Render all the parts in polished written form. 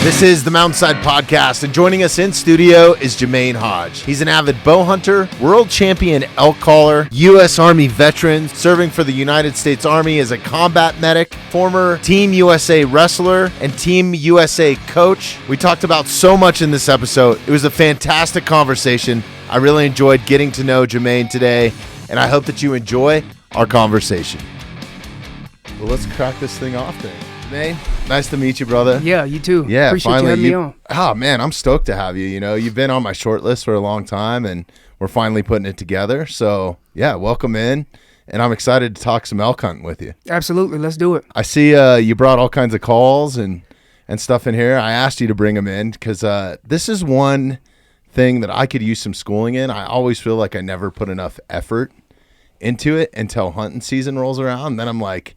This is the Mountainside Podcast, and joining us in studio is Jermaine Hodge. He's an avid bow hunter, world champion elk caller, U.S. Army veteran, serving for the United States Army as a combat medic, former Team USA wrestler, and Team USA coach. We talked about so much in this episode. It was a fantastic conversation. I really enjoyed getting to know Jermaine today, and I hope that you enjoy our conversation. Well, let's crack this thing off then. Jermaine, nice to meet you, brother. Yeah, you too. Yeah, appreciate finally you having me on. Oh man, I'm stoked to have you. You know, you've been on my short list for a long time, and we're finally putting it together. So yeah, welcome in, and I'm excited to talk some elk hunting with you. Absolutely, let's do it. I see you brought all kinds of calls and stuff in here. I asked you to bring them in because this is one thing that I could use some schooling in. I always feel like I never put enough effort into it until hunting season rolls around. Then I'm like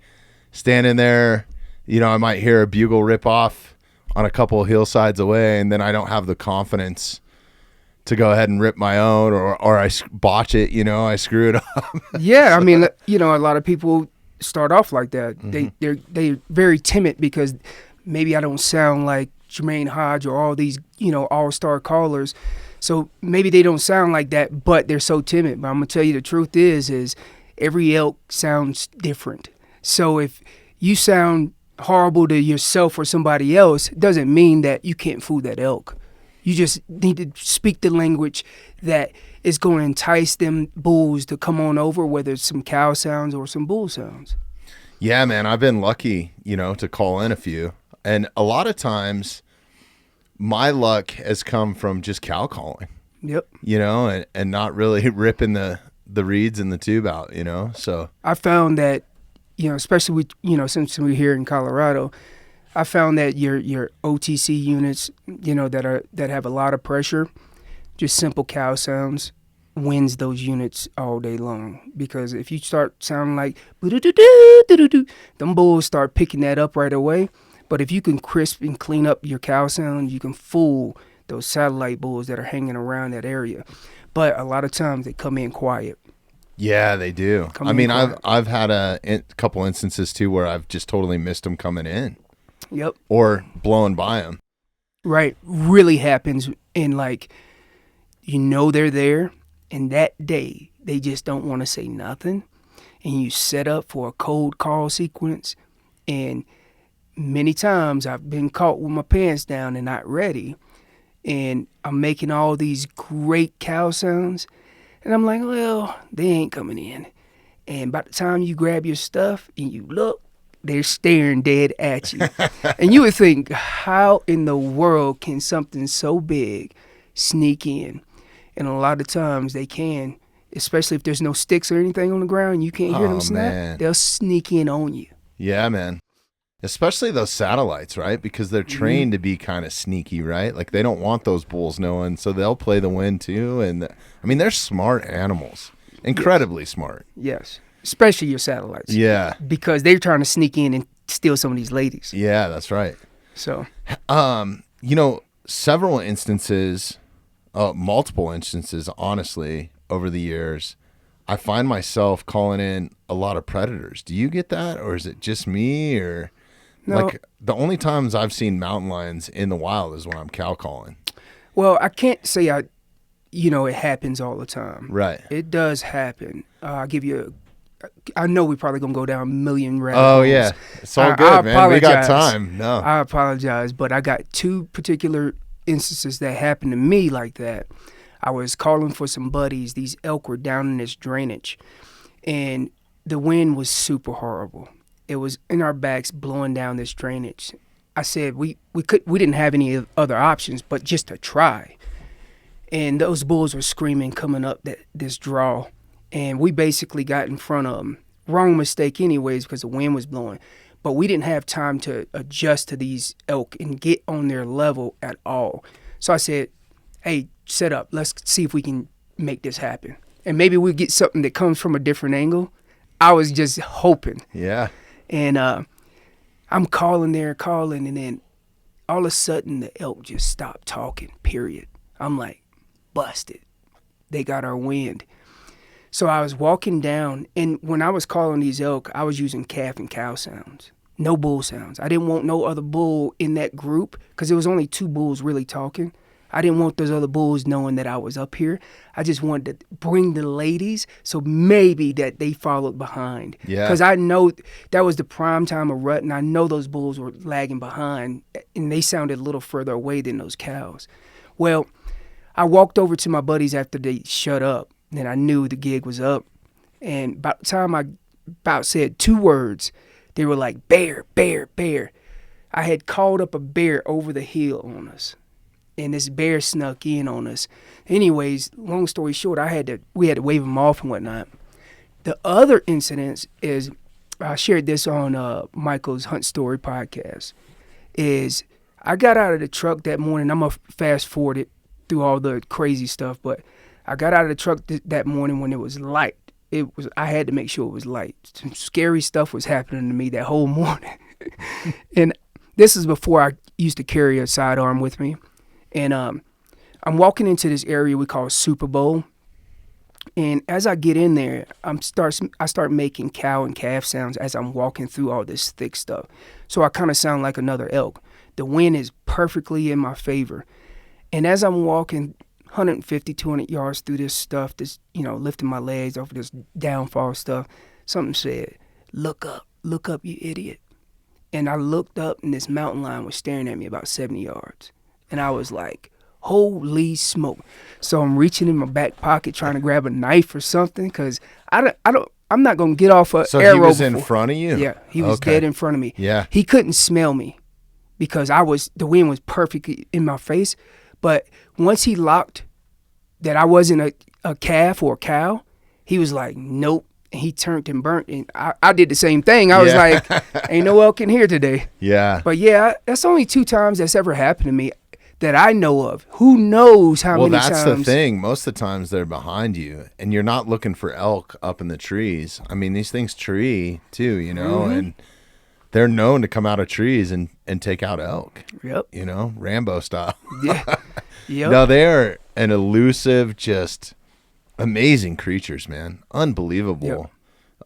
standing there. You know, I might hear a bugle rip off on a couple of hillsides away, and then I don't have the confidence to go ahead and rip my own, or I botch it, you know, I screw it up. Yeah, I mean, you know, a lot of people start off like that. Mm-hmm. They're very timid because maybe I don't sound like Jermaine Hodge or all these, you know, all-star callers. So maybe they don't sound like that, but they're so timid. But I'm going to tell you the truth is every elk sounds different. So if you sound horrible to yourself or somebody else, doesn't mean that you can't fool that elk. You just need to speak the language that is going to entice them bulls to come on over, whether it's some cow sounds or some bull sounds. Yeah, man, I've been lucky, you know, to call in a few. And a lot of times my luck has come from just cow calling. Yep. You know, and not really ripping the reeds and the tube out, you know. So I found that, you know, especially with, you know, since we're here in Colorado, I found that your OTC units, you know, that have a lot of pressure, just simple cow sounds, wins those units all day long. Because if you start sounding like boo-doo-doo-doo-doo-doo, them bulls start picking that up right away. But if you can crisp and clean up your cow sound, you can fool those satellite bulls that are hanging around that area. But a lot of times they come in quiet. Yeah, they do. I mean, I've had a couple instances too where I've just totally missed them coming in. Yep. Or blowing by them. Right. Really happens in, like, you know they're there, and that day they just don't want to say nothing, and you set up for a cold call sequence, and many times I've been caught with my pants down and not ready, and I'm making all these great cow sounds. And I'm like, well, they ain't coming in. And by the time you grab your stuff and you look, they're staring dead at you. And you would think, how in the world can something so big sneak in? And a lot of times they can, especially if there's no sticks or anything on the ground, you can't hear them snap. Man. They'll sneak in on you. Yeah, man. Especially those satellites, right? Because they're trained to be kind of sneaky, right? Like they don't want those bulls knowing, so they'll play the wind too. And I mean, they're smart animals, incredibly smart. Yes, especially your satellites. Yeah, because they're trying to sneak in and steal some of these ladies. Yeah, that's right. So, you know, several instances, multiple instances, honestly, over the years, I find myself calling in a lot of predators. Do you get that, or is it just me, or? No. Like the only times I've seen mountain lions in the wild is when I'm cow calling. Well, I can't say it happens all the time. Right. It does happen. I'll give you I know we're probably going to go down a million rabbit holes. Oh, yeah. It's all good, man. We got time. No. I apologize, but I got two particular instances that happened to me like that. I was calling for some buddies. These elk were down in this drainage, and the wind was super horrible. It was in our backs blowing down this drainage. I said we didn't have any other options but just to try. And those bulls were screaming coming up this draw. And we basically got in front of them. Wrong mistake anyways because the wind was blowing. But we didn't have time to adjust to these elk and get on their level at all. So I said, hey, set up. Let's see if we can make this happen. And maybe we'll get something that comes from a different angle. I was just hoping. Yeah. And I'm calling, and then all of a sudden the elk just stopped talking, period. I'm like, busted. They got our wind. So I was walking down, and when I was calling these elk, I was using calf and cow sounds. No bull sounds. I didn't want no other bull in that group because there was only 2 bulls really talking. I didn't want those other bulls knowing that I was up here. I just wanted to bring the ladies so maybe that they followed behind. Yeah. Because I know that was the prime time of rut, and I know those bulls were lagging behind, and they sounded a little further away than those cows. Well, I walked over to my buddies after they shut up, and I knew the gig was up. And by the time I about said 2 words, they were like, bear, bear, bear. I had called up a bear over the hill on us. And this bear snuck in on us. Anyways, long story short, we had to wave him off and whatnot. The other incident is, I shared this on Michael's Hunt Story podcast, is I got out of the truck that morning. I'm going to fast forward it through all the crazy stuff, but I got out of the truck that morning when it was light. I had to make sure it was light. Some scary stuff was happening to me that whole morning. And this is before I used to carry a sidearm with me. And I'm walking into this area we call Super Bowl. And as I get in there, I start making cow and calf sounds as I'm walking through all this thick stuff. So I kind of sound like another elk. The wind is perfectly in my favor. And as I'm walking 150, 200 yards through this stuff, lifting my legs off of this downfall stuff, something said, look up, you idiot. And I looked up, and this mountain lion was staring at me about 70 yards. And I was like, holy smoke. So I'm reaching in my back pocket trying to grab a knife or something because I'm not going to get off an arrow. So he was in front of you? Yeah, he was dead in front of me. Yeah. He couldn't smell me because the wind was perfectly in my face. But once he locked that I wasn't a calf or a cow, he was like, nope. And he turned and burnt. And I did the same thing. I was like, ain't no elk in here today. Yeah. But yeah, that's only 2 times that's ever happened to me that I know of. Who knows how many times? Well, that's the thing. Most of the times they're behind you, and you're not looking for elk up in the trees. I mean, these things tree too, and they're known to come out of trees and take out elk. Yep. Rambo style. Yeah. Yep. No, they are an elusive, just amazing creatures, man. Unbelievable.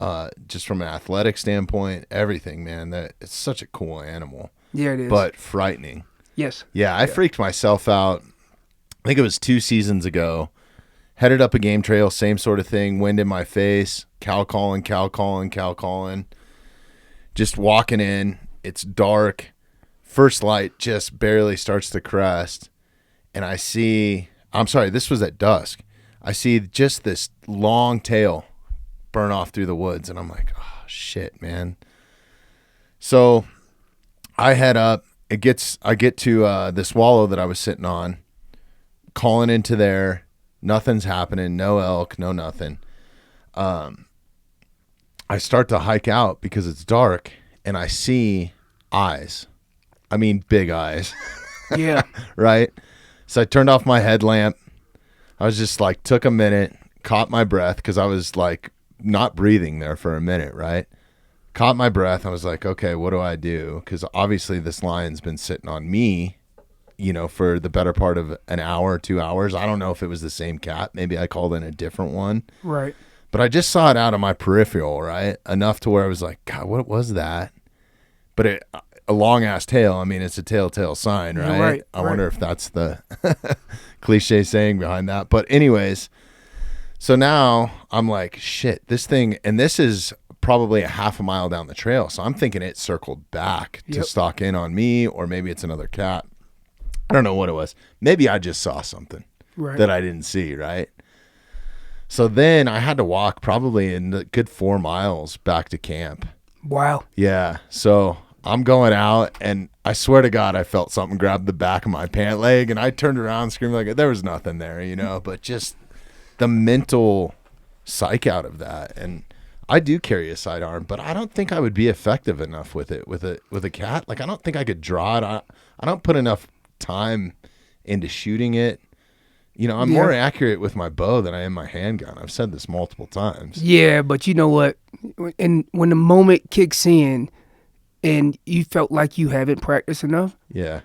Yep. Just from an athletic standpoint, everything, man. It's such a cool animal. Yeah, it is. But frightening. Yes. Yeah, I freaked myself out. I think it was 2 seasons ago. Headed up a game trail, same sort of thing. Wind in my face. Cow calling. Just walking in. It's dark. First light just barely starts to crest. And I see, this was at dusk. I see just this long tail burn off through the woods. And I'm like, oh, shit, man. So I head up. I get to this wallow that I was sitting on, calling into there. Nothing's happening. No elk, no nothing. I start to hike out because it's dark, and I see eyes. I mean, big eyes. Yeah. Right? So I turned off my headlamp. I was just like, took a minute, caught my breath because I was like not breathing there for a minute, right? Caught my breath. I was like, okay, what do I do? Because obviously this lion's been sitting on me, for the better part of an hour, 2 hours. I don't know if it was the same cat. Maybe I called in a different one. Right. But I just saw it out of my peripheral, right? Enough to where I was like, God, what was that? But a long-ass tail. I mean, it's a telltale sign, right? Right. I wonder if that's the cliche saying behind that. But anyways, so now I'm like, shit, this thing, and this is probably a half a mile down the trail. So I'm thinking it circled back to stalk in on me, or maybe it's another cat. I don't know what it was. Maybe I just saw something that I didn't see, right? So then I had to walk probably in the good 4 miles back to camp. Wow. Yeah. So I'm going out, and I swear to God, I felt something grab the back of my pant leg, and I turned around screaming like there was nothing there, but just the mental psych out of that. And I do carry a sidearm, but I don't think I would be effective enough with it with a cat. Like, I don't think I could draw it. I don't put enough time into shooting it. I'm more accurate with my bow than I am my handgun. I've said this multiple times. Yeah, but you know what? And when the moment kicks in and you felt like you haven't practiced enough, the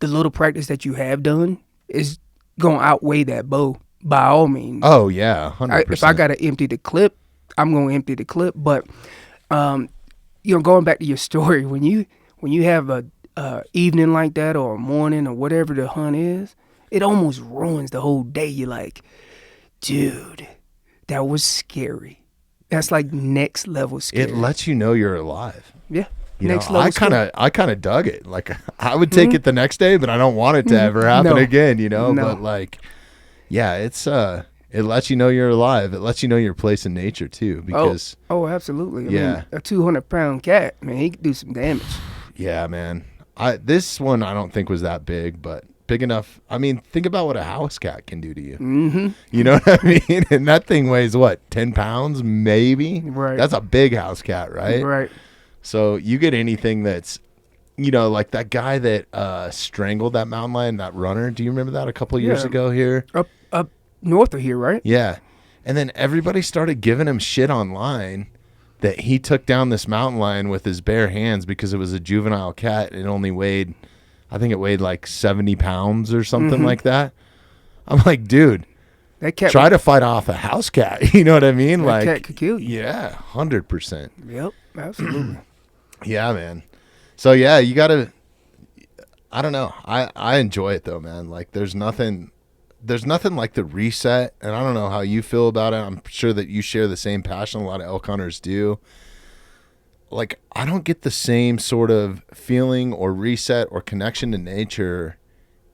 little practice that you have done is going to outweigh that bow by all means. Oh, yeah, 100%. If I got to empty the clip, I'm going to empty the clip. But going back to your story, when you have a evening like that or a morning or whatever the hunt is, it almost ruins the whole day. You're like, dude, that was scary. That's like next level scary. It lets you know you're alive. Yeah. Next level I kind of dug it. Like, I would take it the next day, but I don't want it to ever happen again, No. But like, yeah, it's it lets you know you're alive. It lets you know your place in nature too, because absolutely. I yeah, mean, a 200-pound cat, man, he could do some damage. Yeah, man. This one I don't think was that big, but big enough. I mean, think about what a house cat can do to you. Mm-hmm. You know what I mean? And that thing weighs what, 10 pounds, maybe? Right. That's a big house cat, right? Right. So you get anything that's, like that guy that strangled that mountain lion, that runner. Do you remember that a couple of years ago here? Up north of here, right? Yeah. And then everybody started giving him shit online that he took down this mountain lion with his bare hands because it was a juvenile cat. It only weighed, I think it weighed like 70 pounds or something like that. I'm like, dude, that cat try to fight off a house cat. You know what I mean? That cat could kill you. Yeah, 100%. Yep, absolutely. Yeah, man. So yeah, you got to, I don't know. I enjoy it though, man. Like there's nothing like the reset, and I don't know how you feel about it. I'm sure that you share the same passion a lot of elk hunters do. Like, I don't get the same sort of feeling or reset or connection to nature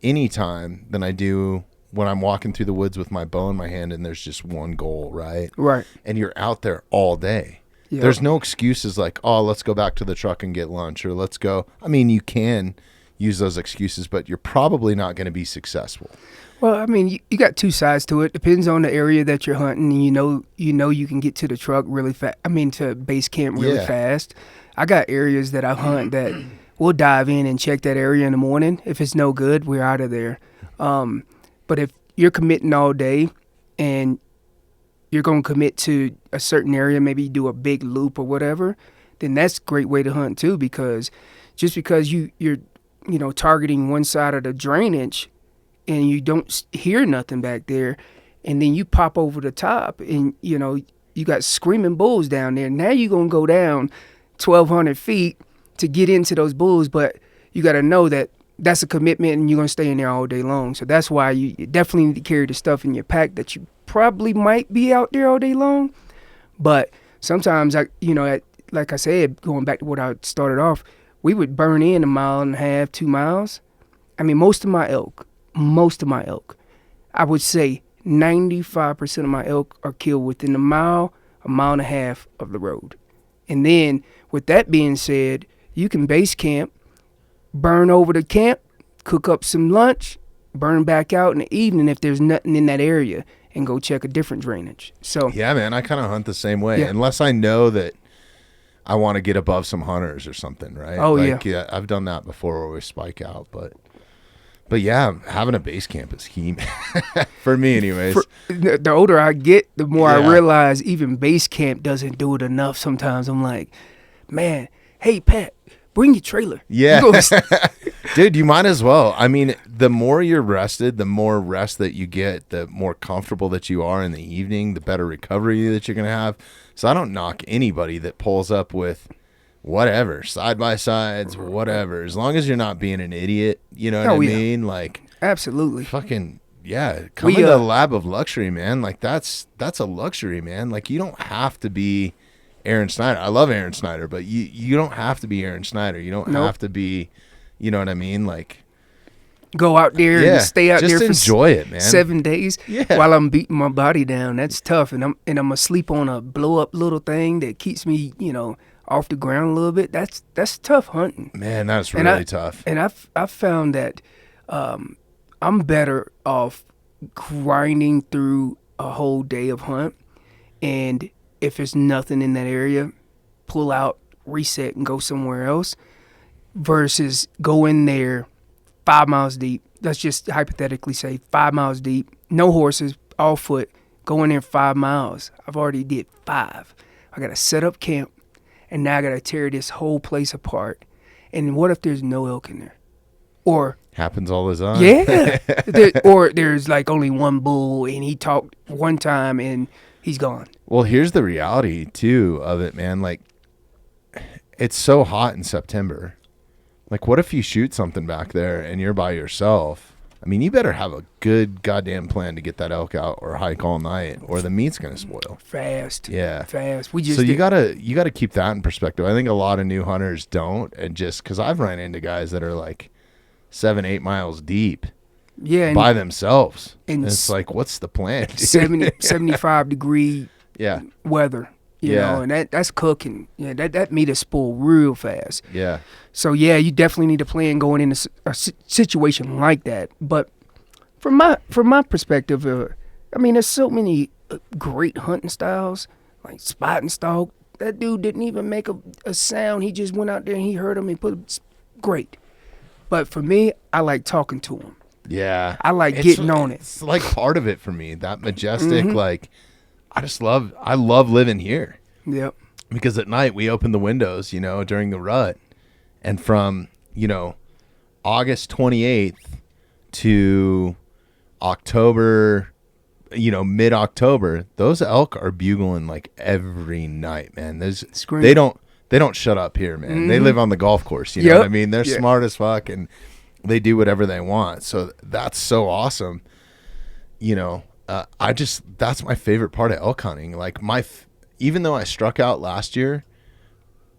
anytime than I do when I'm walking through the woods with my bow in my hand and there's just one goal, right? Right. And you're out there all day. Yep. There's no excuses like, oh, let's go back to the truck and get lunch, or let's go. I mean, you can use those excuses, but you're probably not going to be successful. Well, I mean, you got two sides to it. Depends on the area that you're hunting, and you can get to the truck really fast. I mean, to base camp really fast. I got areas that I hunt that we'll dive in and check that area in the morning. If it's no good, we're out of there. But if you're committing all day and you're going to commit to a certain area, maybe do a big loop or whatever, then that's a great way to hunt too, because just because you're targeting one side of the drainage and you don't hear nothing back there, and then you pop over the top and, you got screaming bulls down there. Now you're going to go down 1,200 feet to get into those bulls, but you got to know that that's a commitment and you're going to stay in there all day long. So that's why you definitely need to carry the stuff in your pack that you probably might be out there all day long. But sometimes, like I said, going back to what I started off, we would burn in 1.5 miles, 2 miles. I mean, most of my elk, I would say 95% of my elk are killed within 1 mile, 1.5 miles of the road. And then with that being said, you can base camp, burn over the camp, cook up some lunch, burn back out in the evening if there's nothing in that area, and go check a different drainage. So yeah, man, I kind of hunt the same way, yeah. Unless I know that I want to get above some hunters or something, right? Oh, yeah, I've done that before where we spike out, but yeah, having a base camp is key for me, anyways. The older I get, the more I realize even base camp doesn't do it enough. Sometimes I'm like, man, hey Pat, bring your trailer. Yeah, dude, you might as well. I mean, the more you're rested, the more rest that you get, the more comfortable that you are in the evening, the better recovery that you're gonna have. So I don't knock anybody that pulls up with whatever, side by sides, whatever, as long as you're not being an idiot, you know what I mean? Like, absolutely. Fucking, yeah. Come into the lab of luxury, man. Like, that's a luxury, man. Like, you don't have to be Aaron Snyder. I love Aaron Snyder, but you don't have to be Aaron Snyder. You don't have to be, you know what I mean? Like, go out there and stay out there for enjoy it, man. 7 days while I'm beating my body down. That's tough. And I'm asleep on a blow up little thing that keeps me, off the ground a little bit. That's tough hunting. Man, that's really tough. And I've found that I'm better off grinding through a whole day of hunt, and if there's nothing in that area, pull out, reset, and go somewhere else, versus go in there 5 miles deep. Let's just hypothetically say 5 miles deep, no horses, all foot, go in there 5 miles. I've already did 5. I got to set up camp, and now I got to tear this whole place apart. And what if there's no elk in there? Or happens all the time. Yeah. Or there's like only one bull, and he talked one time and he's gone. Well, here's the reality too of it, man. Like, it's so hot in September. Like, what if you shoot something back there and you're by yourself? I mean, you better have a good goddamn plan to get that elk out or hike all night, or the meat's gonna spoil fast. Yeah, Fast. So you gotta keep that in perspective. I think a lot of new hunters don't, and just because I've run into guys that are like 7-8 miles deep, by themselves, and it's like, what's the plan? 75 degree weather. You know, and that's cooking. Yeah, that meat is spoiled real fast. Yeah. So yeah, you definitely need a plan going into a situation like that. But from my perspective, I mean, there's so many great hunting styles, like spot and stalk. That dude didn't even make a sound. He just went out there and he heard him and put great. But for me, I like talking to him. Yeah. I like getting on it. It's like part of it for me. That majestic, like, I love living here. Yep. Because at night we open the windows, during the rut. And from, August 28th to October, mid-October, those elk are bugling like every night, man. They don't shut up here, man. Mm-hmm. They live on the golf course, you know what I mean? They're smart as fuck and they do whatever they want. So that's so awesome. That's my favorite part of elk hunting. Like even though I struck out last year,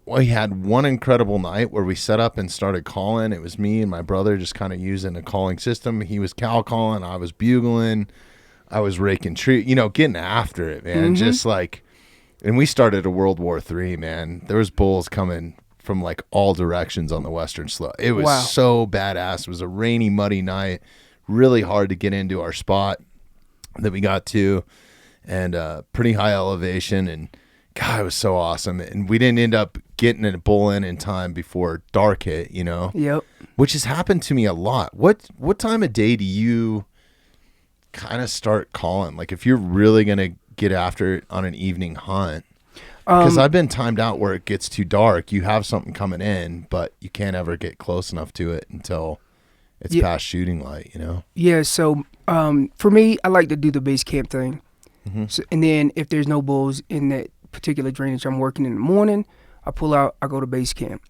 we had one incredible night where we set up and started calling. It was me and my brother just kind of using a calling system. He was cow calling, I was bugling, I was raking tree, getting after it, man. Mm-hmm. Just like, and we started a World War III, man. There was bulls coming from like all directions on the western slope. It was so badass. It was a rainy, muddy night, really hard to get into our spot that we got to, and pretty high elevation, and God, it was so awesome. And we didn't end up getting a bull in time before dark hit, Yep. Which has happened to me a lot. What time of day do you kind of start calling? Like if you're really gonna get after it on an evening hunt, because I've been timed out where it gets too dark. You have something coming in, but you can't ever get close enough to it until it's past shooting light, Yeah. So for me, I like to do the base camp thing. Mm-hmm. So, and then if there's no bulls in that particular drainage I'm working in the morning, I pull out, I go to base camp.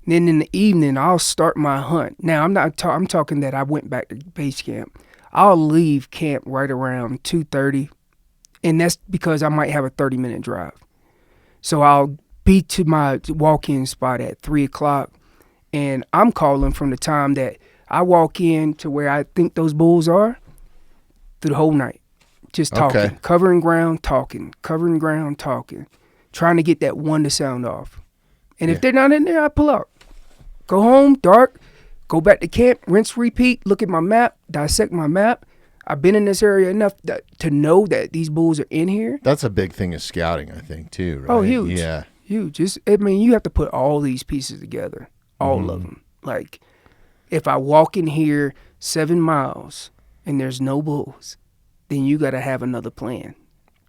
And then in the evening, I'll start my hunt. Now, I'm talking that I went back to base camp. I'll leave camp right around 2:30, and that's because I might have a 30-minute drive. So I'll be to my walk-in spot at 3 o'clock, and I'm calling from the time that I walk in to where I think those bulls are through the whole night. Just talking, covering ground, talking, trying to get that one to sound off. And if they're not in there, I pull out. Go home, dark, go back to camp, rinse, repeat, look at my map, dissect my map. I've been in this area enough to know that these bulls are in here. That's a big thing of scouting, I think, too, right? Oh, huge. Yeah. Huge. You have to put all these pieces together, all of them. Like, if I walk in here 7 miles and there's no bulls, then you got to have another plan,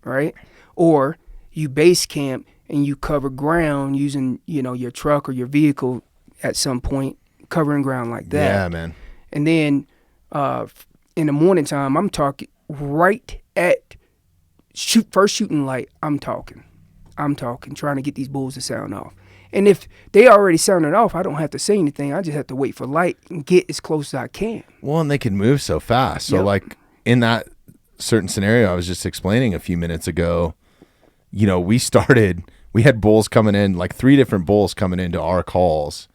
right? Or you base camp and you cover ground using, your truck or your vehicle at some point, covering ground like that. Yeah, man. And then in the morning time, I'm talking right at first shooting light. I'm talking, trying to get these bulls to sound off. And if they already sounded off, I don't have to say anything. I just have to wait for light and get as close as I can. Well, and they can move so fast. So like in that certain scenario I was just explaining a few minutes ago, we had bulls coming in, like 3 different bulls coming into our calls,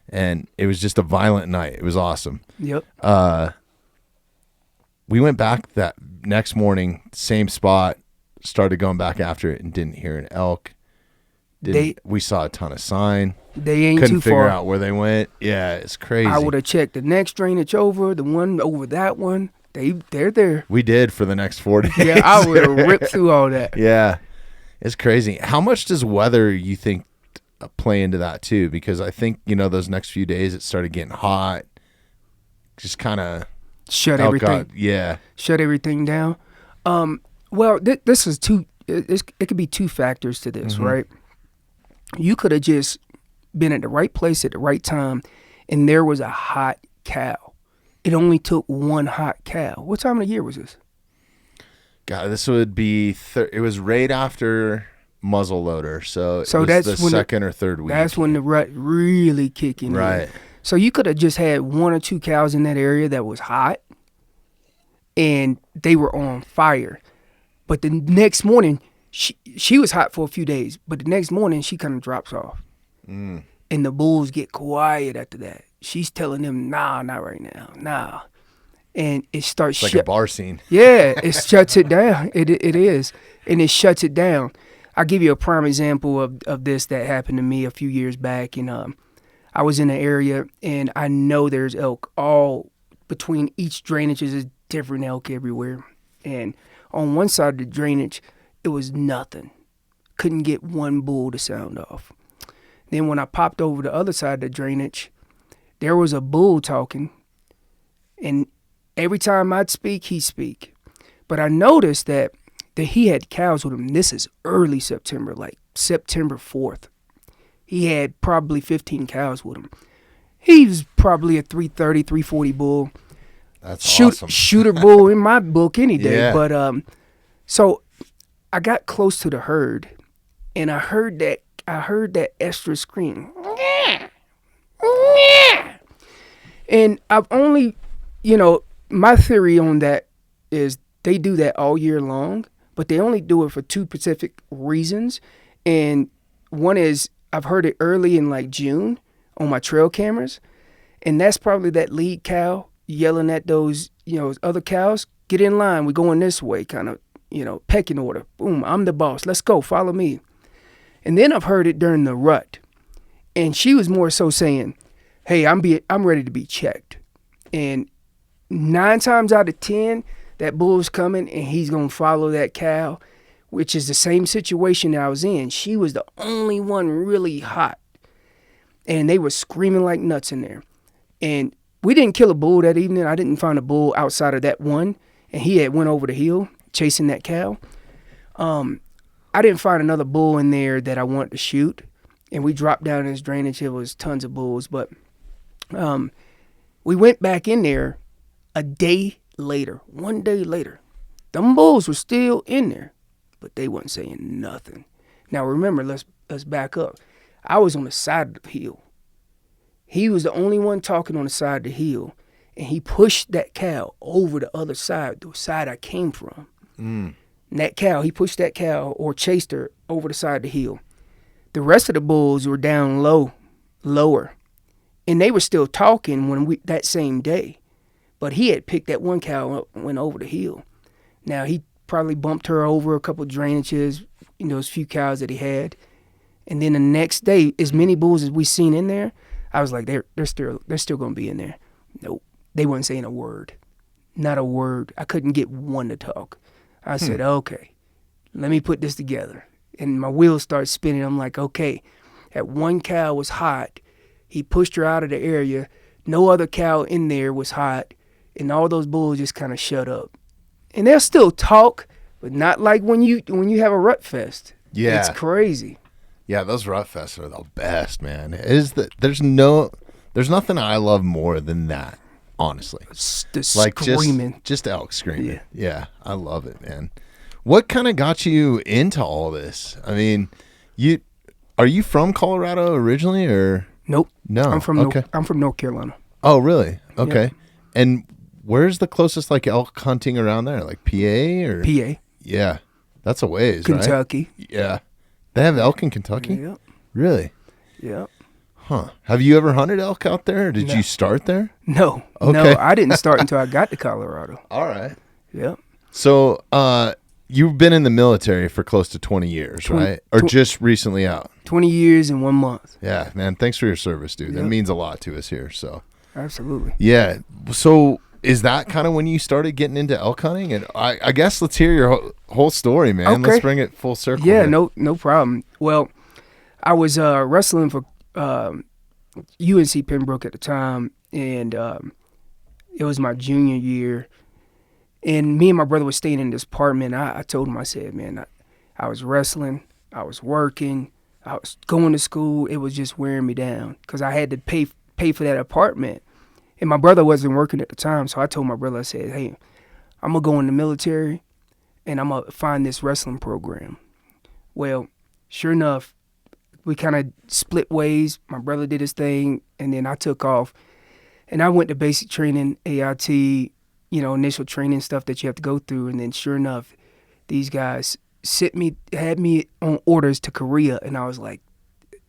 and it was just a violent night. It was awesome. Yep. We went back that next morning, same spot, started going back after it and didn't hear an elk. We saw a ton of sign. They ain't Couldn't too figure far out where they went. Yeah, it's crazy. I would have checked the next drainage over, the one over that one. They're there. We did for the next 4 days. Yeah, I would have ripped through all that. Yeah, it's crazy. How much does weather, you think, play into that too? Because I think, those next few days it started getting hot. Just kind of shut everything. Shut everything down. Well, this is it could be 2 factors to this, right? You could have just been at the right place at the right time, and there was a hot cow. It only took one hot cow. What time of the year was this? God, this would be, it was right after muzzle loader. So So it was that's the when second or third week. That's when the rut really kicking in. Right. So you could have just had 1 or 2 cows in that area that was hot, and they were on fire. But the next morning, she was hot for a few days, but the next morning she kind of drops off. And the bulls get quiet after that. She's telling them, nah, not right now, nah. And it starts... It's like a bar scene. Yeah, it shuts it down. It is. And it shuts it down. I'll give you a prime example of this that happened to me a few years back. And I was in an area, and I know there's elk all between each drainage. There's different elk everywhere. And on one side of the drainage, it was nothing. Couldn't get one bull to sound off. Then when I popped over the other side of the drainage, there was a bull talking. And every time I'd speak, he'd speak. But I noticed that he had cows with him. This is early September, like September 4th. He had probably 15 cows with him. He was probably a 330, 340 bull. That's awesome. Shooter bull in my book any day. Yeah. But so I got close to the herd, and I heard that extra scream. And I've only, my theory on that is they do that all year long, but they only do it for 2 specific reasons. And one is I've heard it early in like June on my trail cameras, and that's probably that lead cow yelling at those, other cows, get in line, we're going this way, kind of, pecking order. Boom, I'm the boss, let's go, follow me. And then I've heard it during the rut, and she was more so saying, hey, I'm ready to be checked. And 9 times out of 10, that bull's coming and he's going to follow that cow, which is the same situation that I was in. She was the only one really hot, and they were screaming like nuts in there. And we didn't kill a bull that evening. I didn't find a bull outside of that one, and he had went over the hill chasing that cow. I didn't find another bull in there that I wanted to shoot, and we dropped down in this drainage. It was tons of bulls, but we went back in there a day later, 1 day later. Them bulls were still in there, but they wasn't saying nothing. Now remember, let's back up. I was on the side of the hill. He was the only one talking on the side of the hill, and he pushed that cow over the other side, the side I came from. And that cow, he pushed that cow or chased her over the side of the hill. The rest of the bulls were down lower, and they were still talking that same day. But he had picked that one cow up and went over the hill. Now, he probably bumped her over a couple of drainages, those few cows that he had. And then the next day, as many bulls as we seen in there, I was like, they're still going to be in there. Nope. They weren't saying a word. Not a word. I couldn't get one to talk. I said, okay, let me put this together. And my wheels started spinning. I'm like, okay, that one cow was hot. He pushed her out of the area. No other cow in there was hot. And all those bulls just kind of shut up. And they'll still talk, but not like when you have a rut fest. Yeah. It's crazy. Yeah, those rut fests are the best, man. There's nothing I love more than that, honestly. The Like screaming. just elk screaming. Yeah, I love it, man. What kind of got you into all this? I mean, are you from Colorado originally, or Nope. no? I'm from North Carolina. Oh, really? Okay. Yeah. And where's the closest like elk hunting around there? Like PA or PA. Yeah, that's a ways, Kentucky. right? Yeah, they have elk in Kentucky. Yep. Really? Yep. Huh. Have you ever hunted elk out there? Or did No. you start there? No. Okay. No, I didn't start until I got to Colorado. All right. Yep. So, you've been in the military for close to 20 years, right? Or just recently out? 20 years and 1 month. Yeah, man. Thanks for your service, dude. That Yep. means a lot to us here. So, Absolutely. yeah. So, is that kind of when you started getting into elk hunting? And I guess let's hear your whole story, man. Okay. Let's bring it full circle. Yeah, here. no problem. Well, I was wrestling for UNC Pembroke at the time, and it was my junior year. And me and my brother were staying in this apartment. I told him, I said, man, I was wrestling, I was working, I was going to school. It was just wearing me down because I had to pay for that apartment. And my brother wasn't working at the time, so I told my brother, I said, hey, I'm going to go in the military, and I'm going to find this wrestling program. Well, Sure enough, we kind of split ways. My brother did his thing, and then I took off. And I went to basic training, AIT, initial training stuff that you have to go through. And then sure enough, these guys had me on orders to Korea. And I was like,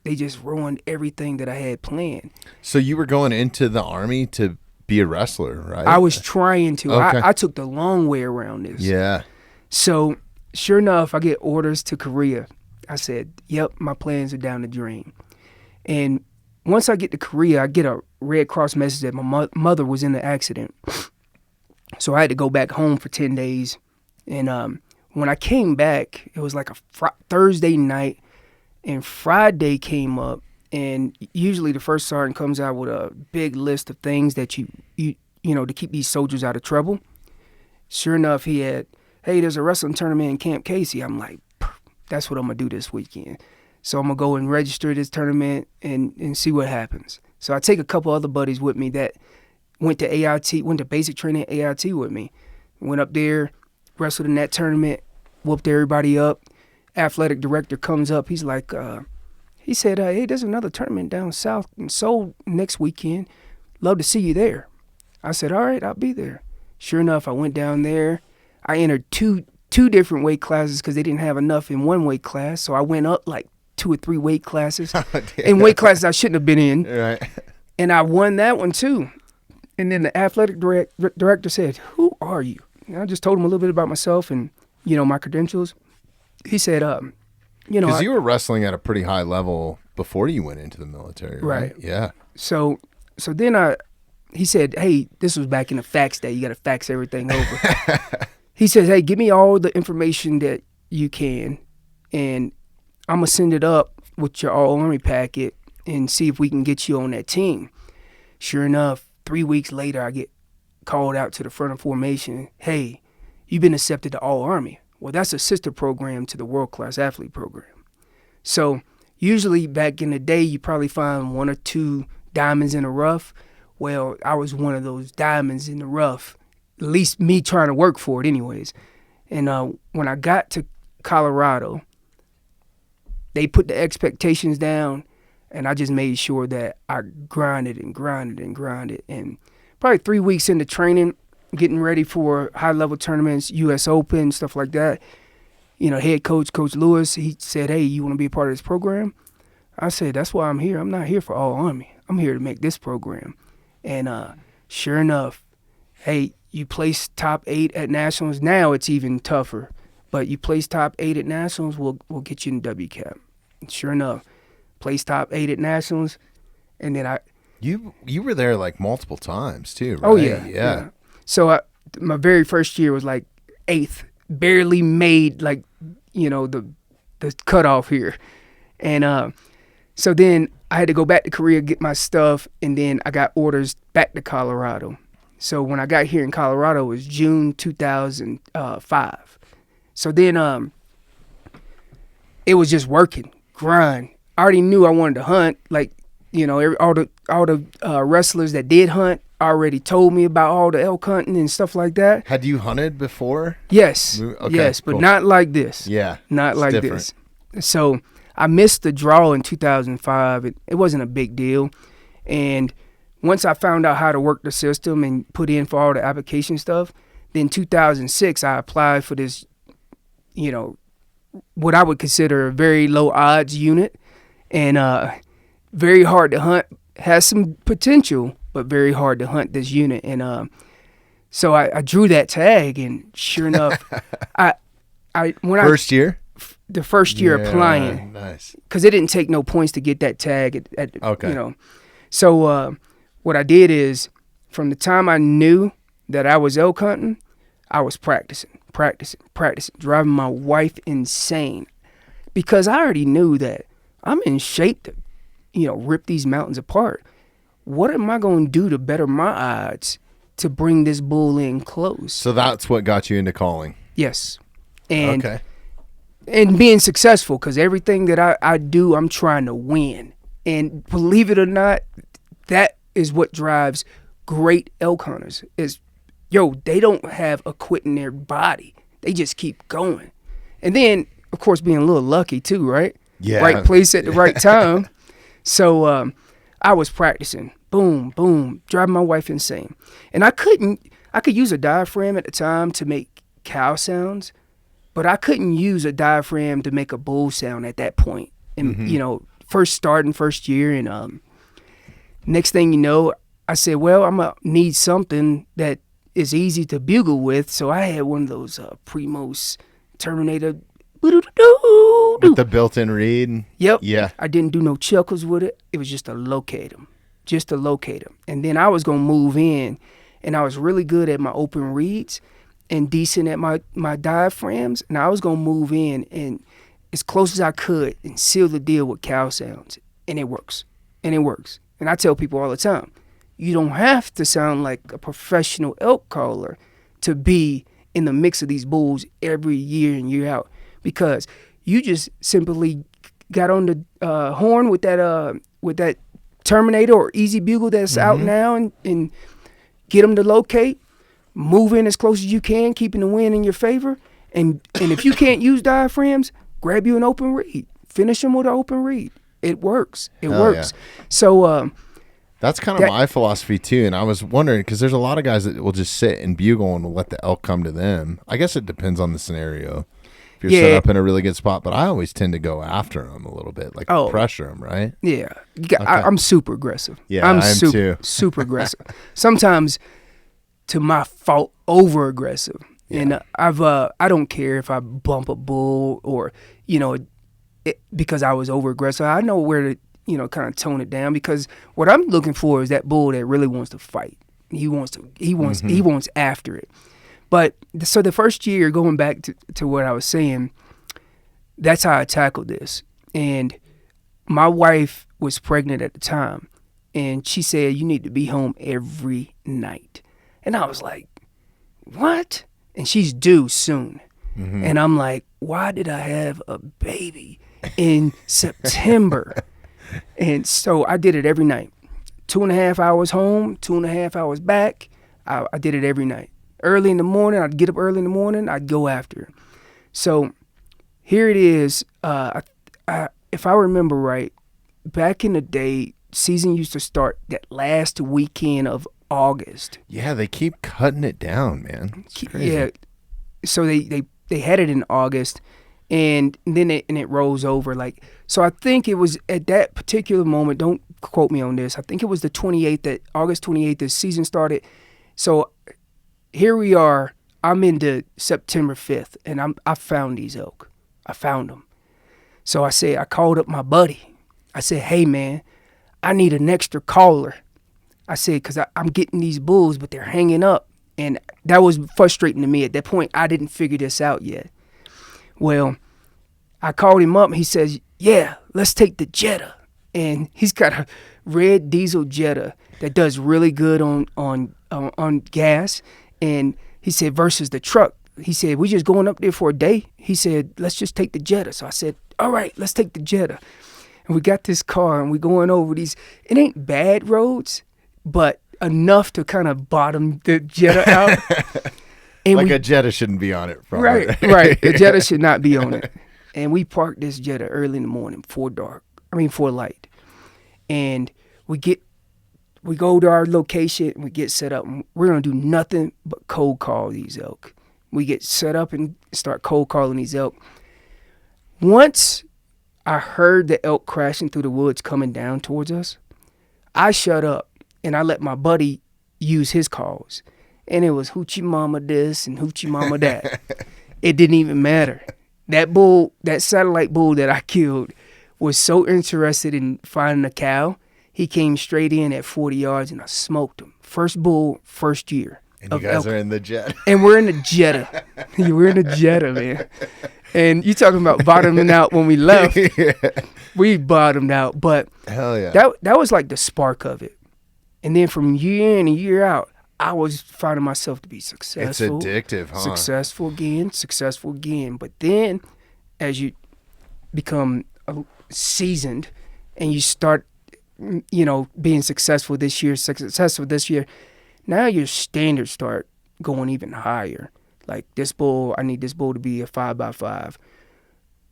they just ruined everything that I had planned. So you were going into the Army to be a wrestler, right? I was trying to. Okay. I took the long way around this. Yeah. So sure enough, I get orders to Korea. I said, yep, my plans are down the drain. And once I get to Korea, I get a Red Cross message that my mother was in the accident. So I had to go back home for 10 days. And when I came back, it was like a Thursday night, and Friday came up. And usually the first sergeant comes out with a big list of things that you to keep these soldiers out of trouble. Sure enough, he had, hey, there's a wrestling tournament in Camp Casey. I'm like, that's what I'm going to do this weekend. So I'm going to go and register this tournament and see what happens. So I take a couple other buddies with me that went to basic training at AIT with me. Went up there, wrestled in that tournament, whooped everybody up. Athletic director comes up. He's like, he said, hey, there's another tournament down south in Seoul next weekend. Love to see you there. I said, all right, I'll be there. Sure enough, I went down there. I entered two different weight classes because they didn't have enough in one weight class. So I went up like 2 or 3 weight classes in weight classes I shouldn't have been in. Right. And I won that one too. And then the athletic director said, who are you? And I just told him a little bit about myself and, my credentials. He said, because you were wrestling at a pretty high level before you went into the military, right? Yeah. So then he said, hey, this was back in the fax day. You got to fax everything over. He says, hey, give me all the information that you can, and I'm going to send it up with your all-army packet and see if we can get you on that team. Sure enough, 3 weeks later, I get called out to the front of formation. Hey, you've been accepted to all-army. Well, that's a sister program to the world-class athlete program. So usually back in the day, you probably find 1 or 2 diamonds in the rough. Well, I was one of those diamonds in the rough, at least me trying to work for it anyways. And when I got to Colorado, they put the expectations down, and I just made sure that I grinded. And probably 3 weeks into training, getting ready for high-level tournaments, U.S. Open, stuff like that, head coach, Coach Lewis, he said, hey, you want to be a part of this program? I said, that's why I'm here. I'm not here for all Army. I'm here to make this program. And sure enough, hey, you place top 8 at Nationals. Now it's even tougher. But you place top 8 at Nationals, we'll get you in WCAP. And sure enough, place top 8 at Nationals. And then You were there like multiple times too, right? Oh, yeah. So my very first year was like 8th. Barely made like, the cutoff here. And so then I had to go back to Korea, get my stuff, and then I got orders back to Colorado. So when I got here in Colorado, it was June 2005. So then it was just working, grind. I already knew I wanted to hunt. Like, all the wrestlers that did hunt already told me about all the elk hunting and stuff like that. Had you hunted before? Yes. Okay, yes, but cool. Not like this. Yeah. Not like different. this. So I missed the draw in 2005. It wasn't a big deal. And once I found out how to work the system and put in for all the application stuff, then 2006 I applied for this, what I would consider a very low odds unit, and very hard to hunt. Has some potential, but very hard to hunt this unit. And so I drew that tag, and sure enough, the first year applying, nice, because it didn't take no points to get that tag. Okay. So what I did is, from the time I knew that I was elk hunting, I was practicing, driving my wife insane, because I already knew that I'm in shape to, rip these mountains apart. What am I going to do to better my odds to bring this bull in close? So that's what got you into calling. Yes. And okay. And being successful, because everything that I do, I'm trying to win. And believe it or not, that is what drives great elk hunters. They don't have a quit in their body. They just keep going. And then, of course, being a little lucky too, right? right place at the right time. So I was practicing, boom, boom, driving my wife insane. And I could use a diaphragm at the time to make cow sounds, but I couldn't use a diaphragm to make a bull sound at that point. And, first year. And next thing you know, I said, well, I'm going to need something that is easy to bugle with. So I had one of those Primos Terminator. With the built-in reed? Yep. Yeah. I didn't do no chuckles with it. It was just a locator. And then I was going to move in, and I was really good at my open reeds and decent at my diaphragms, and I was going to move in and as close as I could and seal the deal with cow sounds. And it works. And I tell people all the time, you don't have to sound like a professional elk caller to be in the mix of these bulls every year and year out, because you just simply got on the horn with that Terminator or Easy Bugle that's out now and get them to locate, move in as close as you can, keeping the wind in your favor. And if you can't use diaphragms, grab you an open reed. Finish them with an open reed. It works. It works. Yeah. So that's kind of my philosophy too. And I was wondering, because there's a lot of guys that will just sit and bugle and will let the elk come to them. I guess it depends on the scenario. If you're set up in a really good spot, but I always tend to go after them a little bit, like pressure them, right? Yeah. I'm super aggressive. Yeah, I am too. Super aggressive. Sometimes to my fault, over aggressive. Yeah. And I don't care if I bump a bull or, because I was over aggressive. I know where to, kind of tone it down, because what I'm looking for is that bull that really wants to fight. He wants after it. But so the first year, going back to what I was saying, that's how I tackled this. And my wife was pregnant at the time, and she said, you need to be home every night. And I was like, what? And she's due soon. And I'm like, why did I have a baby in September? And so I did it every night. 2.5 hours home, 2.5 hours back. I did it every night. Early in the morning, I'd get up early in the morning, I'd go after it. So here it is. If I remember right, back in the day, season used to start that last weekend of August. Yeah, they keep cutting it down, man. It's crazy. Yeah. So they had it in August, and then it rolls over. So I think it was at that particular moment, don't quote me on this, I think it was the 28th, August 28th, the season started. So here we are, I'm into September 5th, and I found these elk. I found them. So I called up my buddy. I said, hey, man, I need an extra caller. I said, because I'm getting these bulls, but they're hanging up. And that was frustrating to me. At that point, I didn't figure this out yet. Well, I called him up, and he says, yeah, let's take the Jetta. And he's got a red diesel Jetta that does really good on gas. And he said, versus the truck. He said, we just going up there for a day. He said, let's just take the Jetta. So I said, all right, let's take the Jetta. And we got this car, and we're going over these. It ain't bad roads, but enough to kind of bottom the Jetta out. And a Jetta shouldn't be on it. Probably. Right. The Jetta should not be on it. And we parked this Jetta early in the morning before light. And we go to our location, and we get set up. And we're going to do nothing but cold call these elk. We get set up and start cold calling these elk. Once I heard the elk crashing through the woods coming down towards us, I shut up and I let my buddy use his calls. And it was hoochie mama this and hoochie mama that. It didn't even matter. That bull, that satellite bull that I killed, was so interested in finding a cow, he came straight in at 40 yards and I smoked him. First bull, first year. And you guys are in the Jetta. And we're in the Jetta. We're in the Jetta, man. And you talking about bottoming out when we left. Yeah. We bottomed out. But hell yeah. That was like the spark of it. And then from year in and year out, I was finding myself to be successful. It's addictive, huh? Successful again. But then as you become seasoned and you start, being successful this year, now your standards start going even higher. Like this bull, I need this bull to be a 5x5.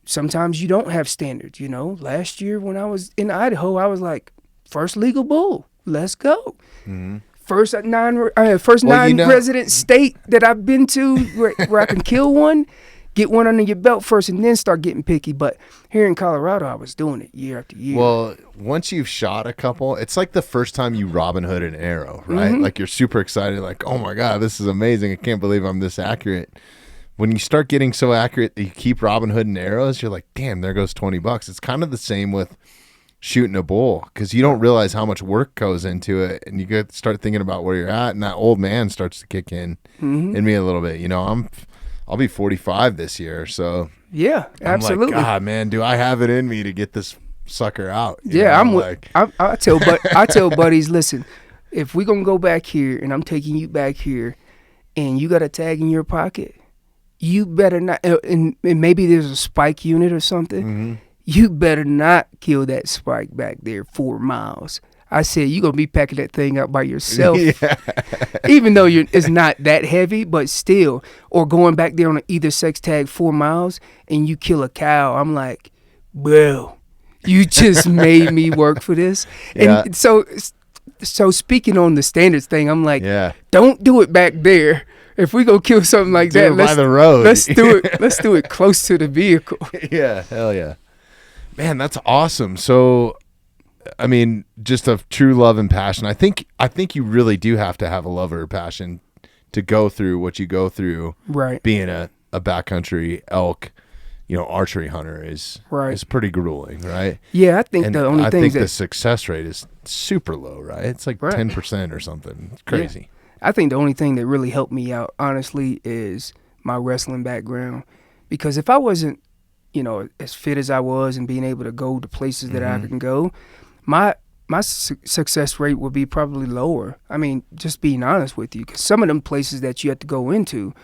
sometimes you don't have standards, you know. Last year when I was in Idaho, I was like, first legal bull, let's go. Mhm. First non-resident state that I've been to where I can kill one, get one under your belt first, and then start getting picky. But here in Colorado, I was doing it year after year. Well, once you've shot a couple, it's like the first time you Robin Hood an arrow, right? Mhm. Like you're super excited, like, oh my God, this is amazing. I can't believe I'm this accurate. When you start getting so accurate that you keep Robin Hood and arrows, you're like, damn, there goes $20. It's kind of the same with shooting a bull, because you don't realize how much work goes into it, and you get start thinking about where you're at, and that old man starts to kick in me a little bit. You know, I'll be 45 this year, so yeah, absolutely. I'm like, God, man, do I have it in me to get this sucker out? I tell buddies, listen, if we're gonna go back here and I'm taking you back here, and you got a tag in your pocket, you better not. And maybe there's a spike unit or something. Mm-hmm. You better not kill that spike back there 4 miles. I said, you're going to be packing that thing up by yourself. Yeah. Even though it's not that heavy, but still. Or going back there on either sex tag 4 miles and you kill a cow. I'm like, bro, you just made me work for this. Yeah. And so speaking on the standards thing, I'm like, Yeah. don't do it back there. If we go kill something like that, by the road. Let's do it. Let's do it close to the vehicle. Yeah, hell yeah. Man, that's awesome. So, I mean, just a true love and passion. I think you really do have to have a love or a passion to go through what you go through. Right. Being a backcountry elk, archery hunter is pretty grueling, right? Yeah, I think the only thing the success rate is super low, right? It's like 10% or something. It's crazy. Yeah. I think the only thing that really helped me out, honestly, is my wrestling background. Because if I wasn't, as fit as I was and being able to go to places that I can go, my success rate would be probably lower. I mean, just being honest with you, because some of them places that you have to go into,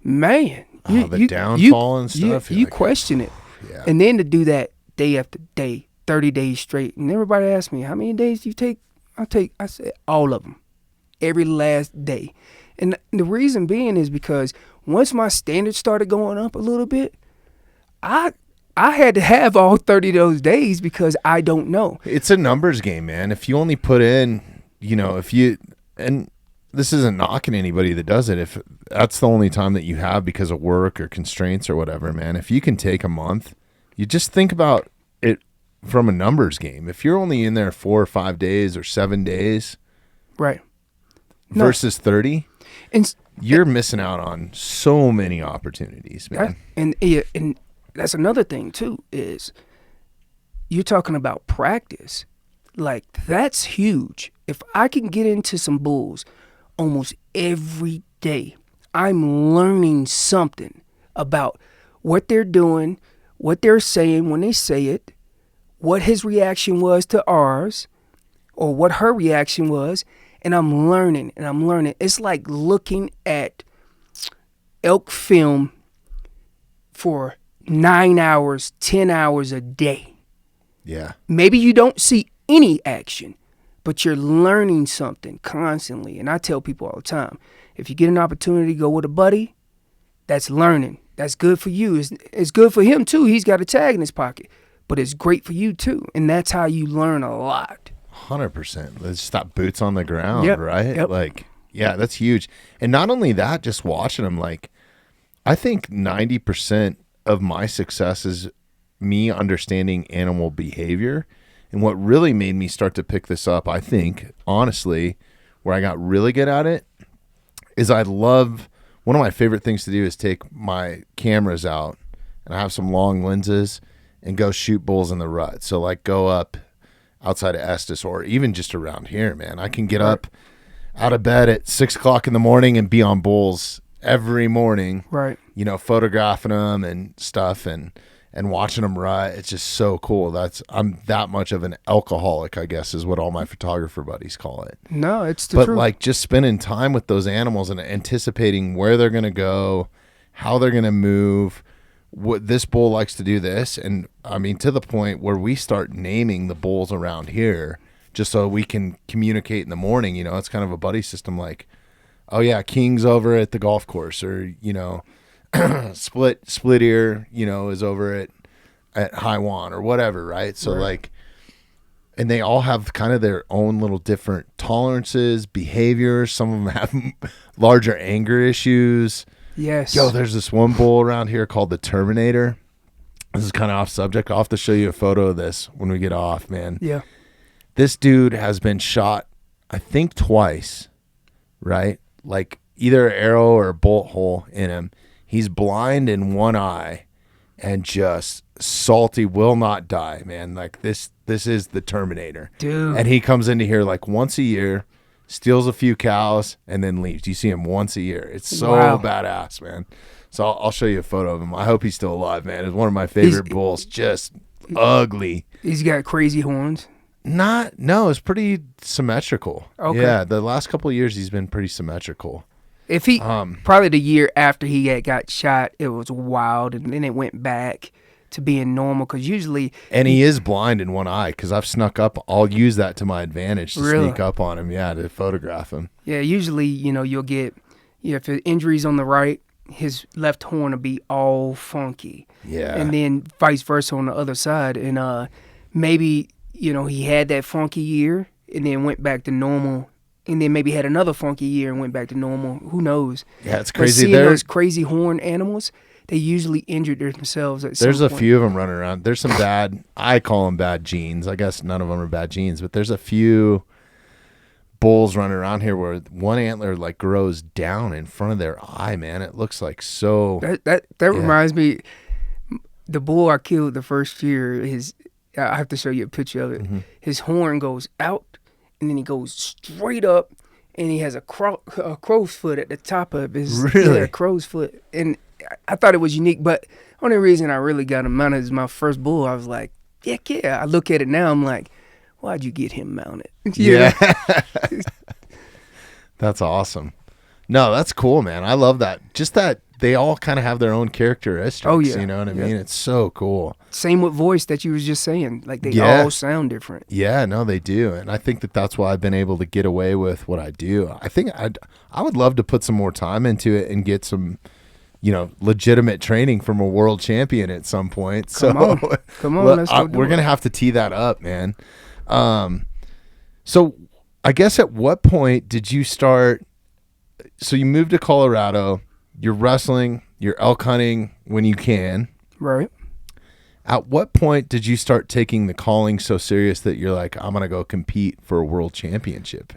man, the downfall and stuff. You question it. Yeah. And then to do that day after day, 30 days straight. And everybody asks me, how many days do you take? I said, all of them. Every last day. And the reason being is because once my standards started going up a little bit, I had to have all 30 of those days because I don't know. It's a numbers game, man. If you only put in, and this isn't knocking anybody that does it, if that's the only time that you have because of work or constraints or whatever, man, if you can take a month, you just think about it from a numbers game. If you're only in there 4 or 5 days or 7 days, right, versus 30, and you're missing out on so many opportunities, man. And that's another thing too, is you're talking about practice. Like, that's huge. If I can get into some bulls almost every day, I'm learning something about what they're doing, what they're saying when they say it, what his reaction was to ours, or what her reaction was, and I'm learning. It's like looking at elk film for 9 hours, 10 hours a day. Yeah. Maybe you don't see any action, but you're learning something constantly. And I tell people all the time, if you get an opportunity to go with a buddy, that's learning. That's good for you. It's good for him too. He's got a tag in his pocket, but it's great for you too. And that's how you learn a lot. 100%. Let's stop boots on the ground, Yep. right? Yep. Like, yeah, that's huge. And not only that, just watching them, like, I think 90% of my success is me understanding animal behavior. And what really made me start to pick this up, I think, honestly, where I got really good at it, is one of my favorite things to do is take my cameras out and I have some long lenses and go shoot bulls in the rut. So like go up outside of Estes or even just around here, man. I can get up out of bed at 6 o'clock in the morning and be on bulls every morning, Right. Photographing them and stuff and watching them rut. It's just so cool. I'm that much of an alcoholic, I guess, is what all my photographer buddies call it. No, it's the truth. Like just spending time with those animals and anticipating where they're going to go, how they're going to move, what this bull likes to do this. And I mean, to the point where we start naming the bulls around here just so we can communicate in the morning. It's kind of a buddy system, like, oh yeah, King's over at the golf course, or split ear, is over at at Haiwan or whatever, right? So Right. like, and they all have kind of their own little different tolerances, behaviors. Some of them have larger anger issues. Yes. Yo, there's this one bull around here called the Terminator. This is kind of off subject. I'll have to show you a photo of this when we get off, man. Yeah. This dude has been shot, I think, twice, right? Like either an arrow or a bullet hole in him. He's blind in one eye and just salty, will not die, man. Like this is the Terminator. Dude. And he comes into here like once a year, steals a few cows, and then leaves. You see him once a year. It's so Wow. badass, man. So I'll show you a photo of him. I hope he's still alive, man. It's one of my favorite bulls. Just ugly. He's got crazy horns. No, it's pretty symmetrical. Okay. Yeah, the last couple of years he's been pretty symmetrical. If he probably the year after he had got shot, it was wild, and then it went back to being normal. Because usually, And he is blind in one eye because I've snuck up. I'll use that to my advantage to Really? sneak up on him. Yeah, to photograph him. yeah, usually you'll get if the injury's on the right, his left horn will be all funky. Yeah. And then vice versa on the other side. And maybe, he had that funky year and then went back to normal. And then maybe had another funky year and went back to normal. Who knows? Yeah, it's But crazy. seeing There, those crazy horn animals, they usually injured themselves at some there's a point. few of them running around. There's some bad, I call them bad genes. I guess none of them are bad genes, but there's a few bulls running around here where one antler like grows down in front of their eye, man. It looks like so. That reminds me, the bull I killed the first year, I have to show you a picture of it. Mm-hmm. His horn goes out, and then he goes straight up, and he has a crow's foot at the top of his Really? crow's foot. And I thought it was unique, but only reason I really got him mounted is my first bull. I was like, heck yeah. I look at it now, I'm like, why'd you get him mounted? Yeah. That's awesome. No, that's cool, man. I love that. Just that they all kind of have their own characteristics. Oh, yeah. You know what I Yeah. mean? It's so cool. Same with voice that you was just saying. Like, they Yeah. all sound different. Yeah, no, they do. And I think that that's why I've been able to get away with what I do. I think I would love to put some more time into it and get some, legitimate training from a world champion at some point. Come on. Come on, let's go do we're it. going to have to tee that up, man. So I guess at what point did you start? So you moved to Colorado, you're wrestling, you're elk hunting when you can. Right. At what point did you start taking the calling so serious that you're like, I'm going to go compete for a world championship?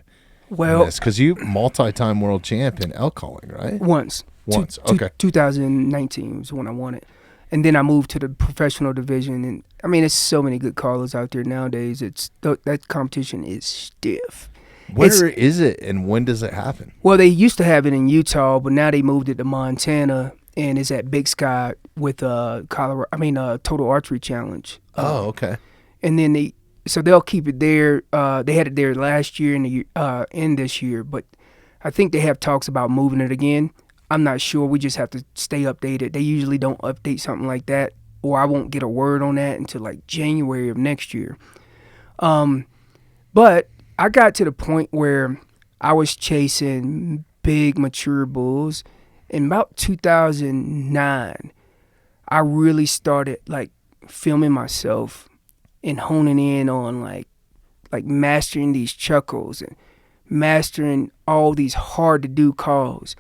Well, Because you multi-time world champ in elk calling, right? once. Once, okay. 2019 was when I won it. And then I moved to the professional division. And, I mean, there's so many good callers out there nowadays. That competition is stiff. Where is it and when does it happen? Well, they used to have it in Utah, but now they moved it to Montana, and it's at Big Sky with Total Archery Challenge. Oh, okay. And then they'll keep it there. They had it there last year and this year, but I think they have talks about moving it again. I'm not sure. We just have to stay updated. They usually don't update something like that, or I won't get a word on that until like January of next year. But I got to the point where I was chasing big mature bulls. In about 2009, I really started like filming myself and honing in on like mastering these chuckles and mastering all these hard to do calls.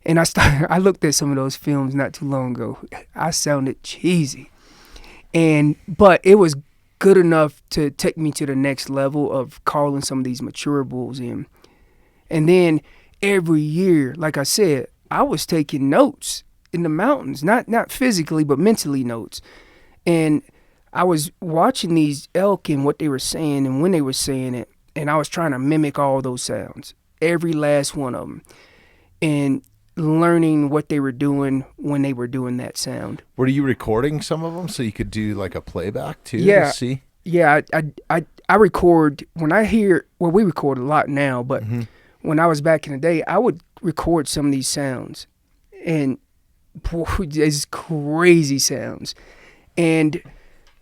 And I looked at some of those films not too long ago. I sounded cheesy. But it was good enough to take me to the next level of calling some of these mature bulls in. And then every year, like I said, I was taking notes in the mountains, not physically, but mentally notes. And I was watching these elk and what they were saying and when they were saying it, and I was trying to mimic all those sounds, every last one of them, and learning what they were doing when they were doing that sound. Were you recording some of them so you could do like a playback too? Yeah. To see? Yeah, I record when I hear. Well, we record a lot now, but when I was back in the day, I would record some of these sounds, and boy, it's crazy sounds, and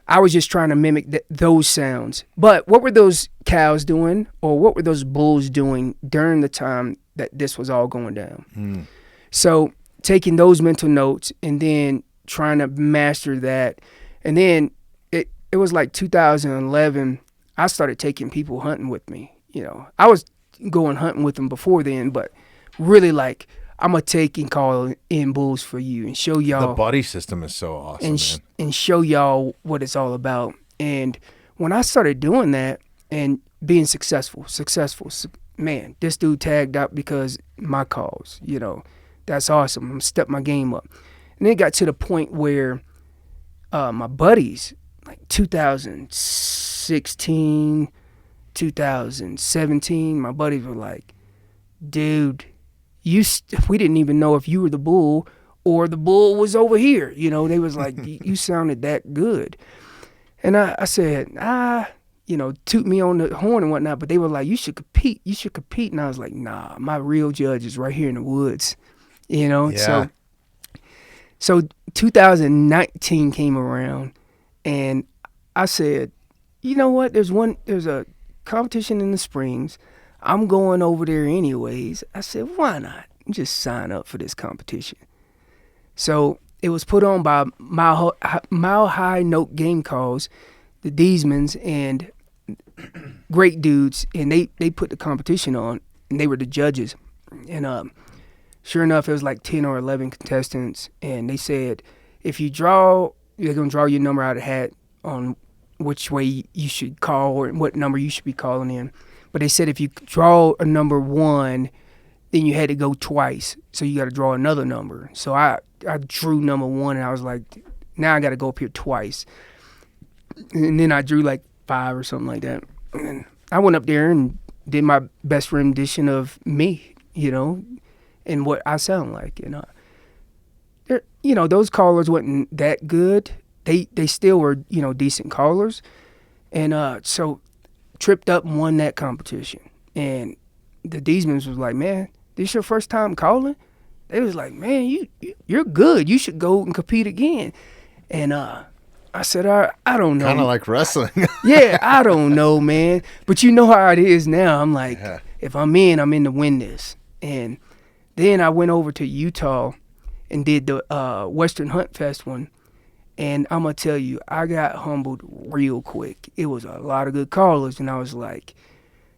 I was just trying to mimic those sounds. But what were those cows doing, or what were those bulls doing during the time that this was all going down? So taking those mental notes and then trying to master that. And then it was like 2011. I started taking people hunting with me. I was going hunting with them before then, but really like I'm gonna take and call in bulls for you and show y'all. The buddy system is so awesome, and show y'all what it's all about. And when I started doing that and being successful, man, this dude tagged out because my calls. That's awesome. I'm step my game up. And then it got to the point where my buddies, like 2016, 2017, my buddies were like, dude, we didn't even know if you were the bull or the bull was over here. They was like, you sounded that good. And I said, toot me on the horn and whatnot, but they were like, you should compete. And I was like, nah, my real judge is right here in the woods, Yeah. So 2019 came around, and I said, you know what? There's a competition in the Springs. I'm going over there anyways. I said, why not? Just sign up for this competition. So it was put on by Mile High Note Game Calls, the Deesmans, and great dudes, and they put the competition on, and they were the judges. And sure enough, it was like 10 or 11 contestants, and they said, if you draw, they're going to draw your number out of the hat on which way you should call or what number you should be calling in. But they said if you draw a number 1, then you had to go twice. So you got to draw another number. So I drew number 1, and I was like, now I got to go up here twice. And then I drew like 5 or something like that. And I went up there and did my best rendition of me, and what I sound like. And those callers wasn't that good. They still were, decent callers. And so tripped up and won that competition. And the Deesmans was like, man, this your first time calling? They was like, man, you're good. You should go and compete again. And I said, I don't know. Kind of like wrestling. Yeah, I don't know, man. But you know how it is now. I'm like, if I'm in to win this. And then I went over to Utah and did the Western Hunt Fest one. And I'm going to tell you, I got humbled real quick. It was a lot of good callers. And I was like,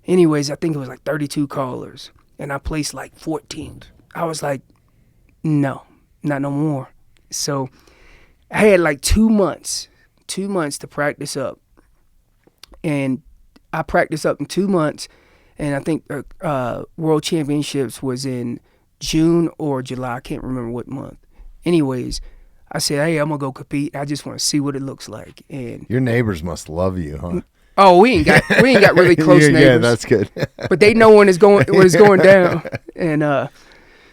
anyways, I think it was like 32 callers. And I placed like 14th. I was like, no, not no more. So I had like 2 months to practice up. And I practiced up in 2 months. And I think World Championships was in June or July. I can't remember what month. Anyways, I said, hey, I'm going to go compete. I just want to see what it looks like. And your neighbors must love you, huh? Oh, we ain't got really close neighbors. Yeah, that's good. But they know when it's going down. And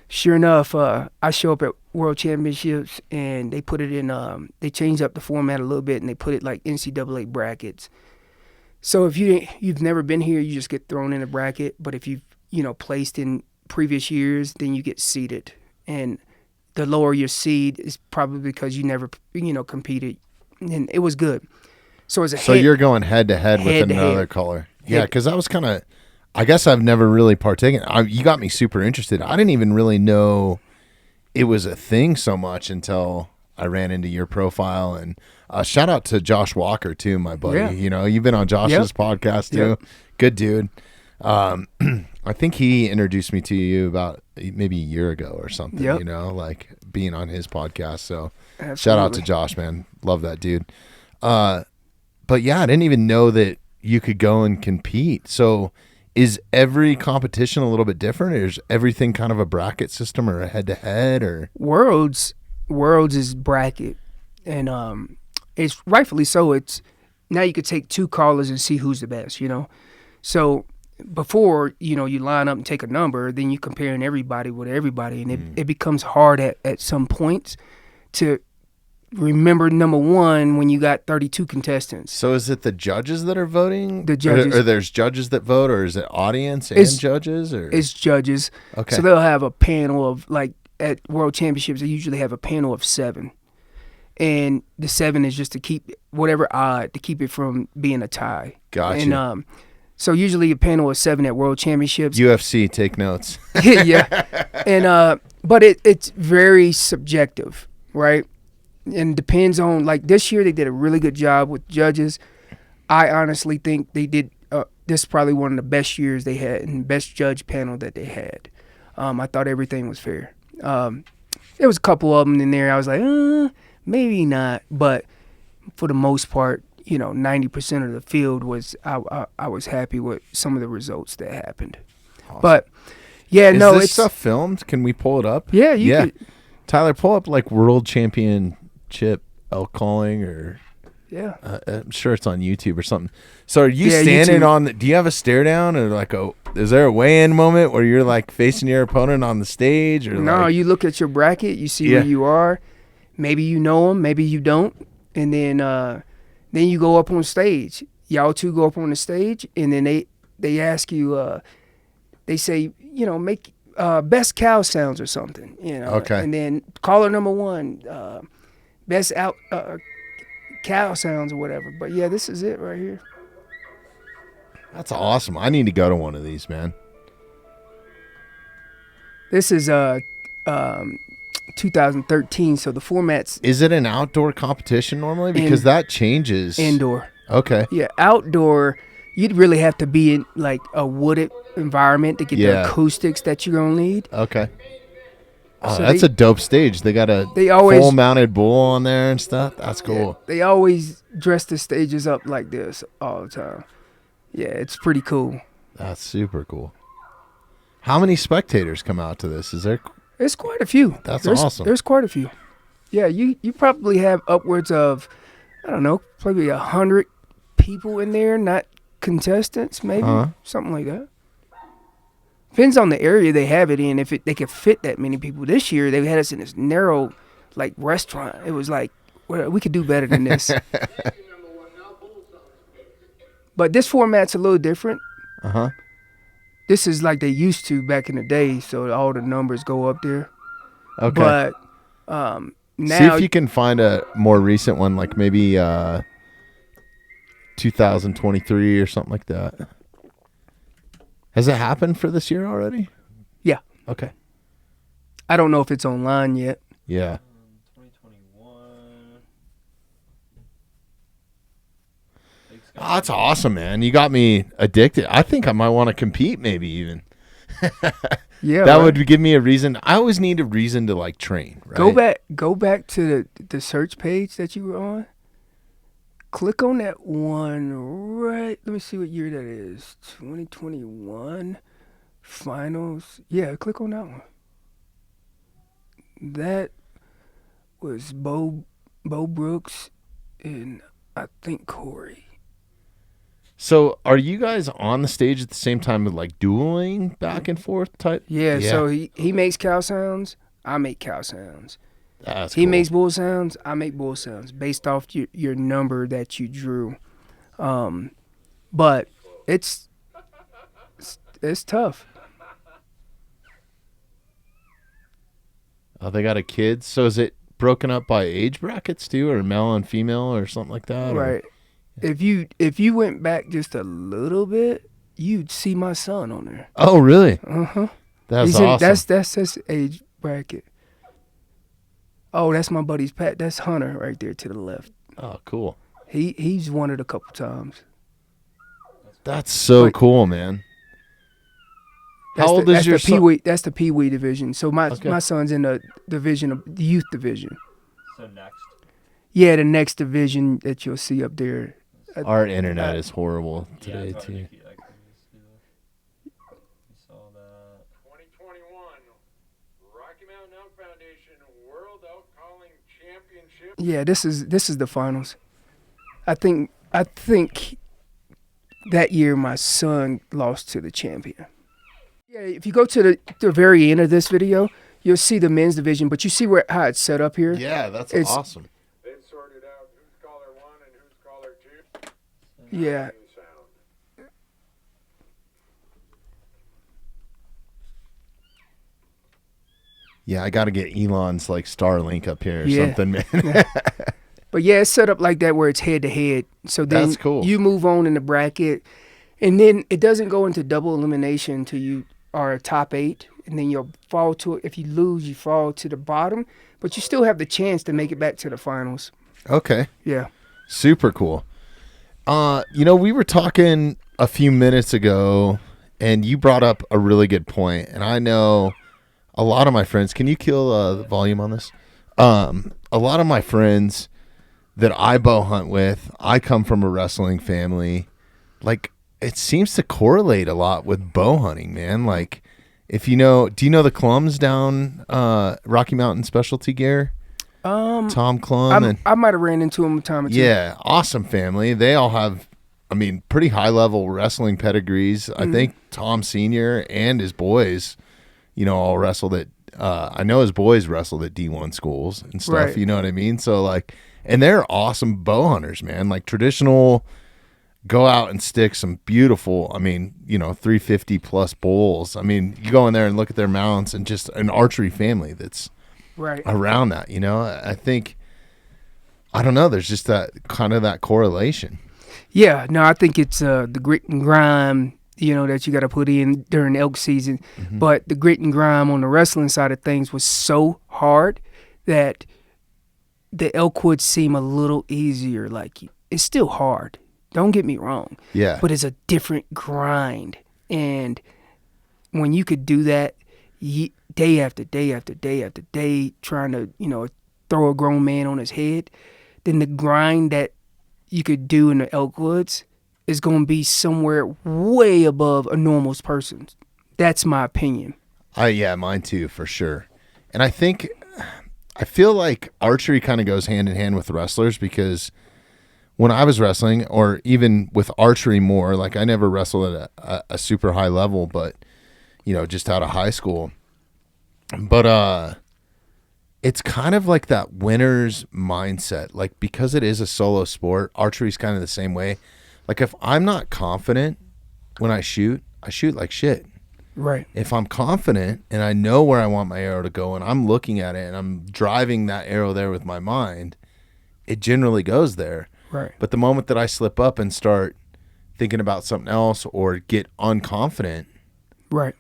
sure enough, I show up at World Championships, and they put it in. They changed up the format a little bit, and they put it like NCAA brackets. So if you've never been here, you just get thrown in a bracket. But if you've placed in previous years, then you get seeded. And the lower your seed is probably because you never competed, and it was good. So you're going head to head with another caller. Yeah, because I was I guess I've never really partaken. You got me super interested. I didn't even really know it was a thing so much until I ran into your profile. And shout out to Josh Walker too, my buddy. Yeah. You've been on Josh's podcast too. Yep. Good dude. I think he introduced me to you about maybe a year ago or something, Yep. like being on his podcast. So Absolutely. Shout out to Josh, man. Love that dude. But yeah, I didn't even know that you could go and compete. So is every competition a little bit different, or is everything kind of a bracket system or a head to head, or Worlds is bracket, and it's rightfully so. It's now you could take 2 callers and see who's the best, So before, you line up and take a number, then you're comparing everybody with everybody, and it becomes hard at some points to remember number 1 when you got 32 contestants. So is it the judges that are voting? The judges. Or there's judges that vote, or is it audience and judges? Or it's judges. Okay. So they'll have a panel of, like at World Championships, they usually have a panel of 7. And the 7 is just to keep whatever odd, to keep it from being a tie. Gotcha. And so usually a panel of 7 at World Championships. UFC, take notes. Yeah. And but it's very subjective, right? and depends on, like, this year they did a really good job with judges. I honestly think they did. This is probably one of the best years they had and best judge panel that they had. I thought everything was fair. There was a couple of them in there I was like, maybe not, but for the most part, 90% of the field was I was happy with some of the results that happened. Awesome. But yeah, Is no, this it's stuff filmed? Can we pull it up? Yeah, you could. Tyler, pull up like world championship elk calling, or Yeah. I'm sure it's on YouTube or something. So are you Yeah, standing YouTube. on? Do you have a stare down, or like is there a weigh-in moment where you're like facing your opponent on the stage, or No, like, you look at your bracket, you see where you are. Maybe you know them, maybe you don't, and then you go up on stage. Y'all two go up on the stage, and then they ask you. They say, make best cow sounds or something, Okay. And then caller number one, best out cow sounds or whatever. But yeah, this is it right here. That's awesome. I need to go to one of these, man. This is 2013, so the format's Is it an outdoor competition normally? Because that changes. indoor. Okay. Yeah, outdoor, you'd really have to be in like a wooded environment to get the acoustics that you're gonna need. Okay. Oh, So that's a dope stage. They got a They always full mounted bull on there and stuff. That's cool. They always dress the stages up like this all the time. Yeah, it's pretty cool. That's super cool. How many spectators come out to this? Is there? It's quite a few. That's There's awesome. There's quite a few. Yeah, you probably have upwards of, I don't know, probably 100 people in there, not contestants, maybe something like that. Depends on the area they have it in. If they could fit that many people. This year they had us in this narrow, like, restaurant. It was like, well, we could do better than this. But this format's a little different. This is like they used to back in the day, so all the numbers go up there. Okay. But now, see if you can find a more recent one, like maybe 2023 or something like that. Has it happened for this year already? Yeah. Okay. I don't know if it's online yet. Yeah. 2021. Oh, that's awesome, man. You got me addicted. I think I might want to compete, maybe even. Yeah. That right. would give me a reason. I always need a reason to like train. Right? Go back to the search page that you were on. Click on that one right. Let me see what year that is. 2021 finals. Yeah, click on that one. That was Bo Brooks and I think Corey. So, are you guys on the stage at the same time with like dueling back and forth type? Yeah. So he makes cow sounds. I make cow sounds. That's He cool. makes bull sounds. I make bull sounds based off your number that you drew. But it's tough. Oh, they got a kid. So is it broken up by age brackets too, or male and female, or something like that? Right. If you went back just a little bit, you'd see my son on there. Oh, really? That's awesome. That's his age bracket. Oh, that's my buddy's Pat. That's Hunter right there to the left. Oh, cool. He's won it a couple times. That's so cool, man. How old is your son? That's the Pee Wee division. So my son's in the division of the youth division. So next. Yeah, the next division that you'll see up there. Our internet is horrible today, it's hard to too. keep that crazy. We saw that. 2021 Rocky Mountain Elk Foundation World Elk Calling Championship. Yeah, this is the finals. I think that year my son lost to the champion. Yeah, if you go to the very end of this video, you'll see the men's division, but you see how it's set up here? Yeah, that's It's- awesome. They've sorted out who's caller 1 and who's caller 2. Yeah. Sound. Yeah, I got to get Elon's like Starlink up here or Yeah. something, man. But yeah, it's set up like that where it's head to head. So then That's cool. you move on in the bracket, and then it doesn't go into double elimination until you are a top 8, and then you'll fall to, if you lose, you fall to the bottom. but you still have the chance to make it back to the finals. Okay. Yeah. Super cool. We were talking a few minutes ago, and you brought up a really good point, and I know a lot of my friends, can you kill the volume on this? A lot of my friends that I bow hunt with, I come from a wrestling family. Like, it seems to correlate a lot with bow hunting, man. Like, do you know the Clums down Rocky Mountain Specialty Gear? Tom Clum. I might have ran into him a time or two. Yeah, awesome family. They all have, pretty high-level wrestling pedigrees. I think Tom Sr. and his boys, all wrestled at, I know his boys wrestled at D1 schools and stuff, Right. you know what I mean? So, like, and they're awesome bow hunters, man. Like, traditional, go out and stick some beautiful, 350-plus bulls. You go in there and look at their mounts and just an archery family that's Right. around that, I think, I don't know, there's just that kind of that correlation. Yeah, no, I think it's the grit and grime, that you got to put in during elk season. Mm-hmm. But the grit and grime on the wrestling side of things was so hard that the elk would seem a little easier. Like, it's still hard. Don't get me wrong. Yeah. But it's a different grind. And when you could do that day after day after day after day, trying to, throw a grown man on his head, then the grind that you could do in the elk woods is going to be somewhere way above a normal person's. That's my opinion. Yeah, mine too, for sure. And I feel like archery kind of goes hand in hand with wrestlers, because when I was wrestling, or even with archery more, like I never wrestled at a super high level, but, just out of high school. But it's kind of like that winner's mindset. Like, because it is a solo sport, archery is kind of the same way. Like, if I'm not confident when I shoot like shit. Right. If I'm confident and I know where I want my arrow to go and I'm looking at it and I'm driving that arrow there with my mind, it generally goes there. Right. But the moment that I slip up and start thinking about something else or get unconfident, Right.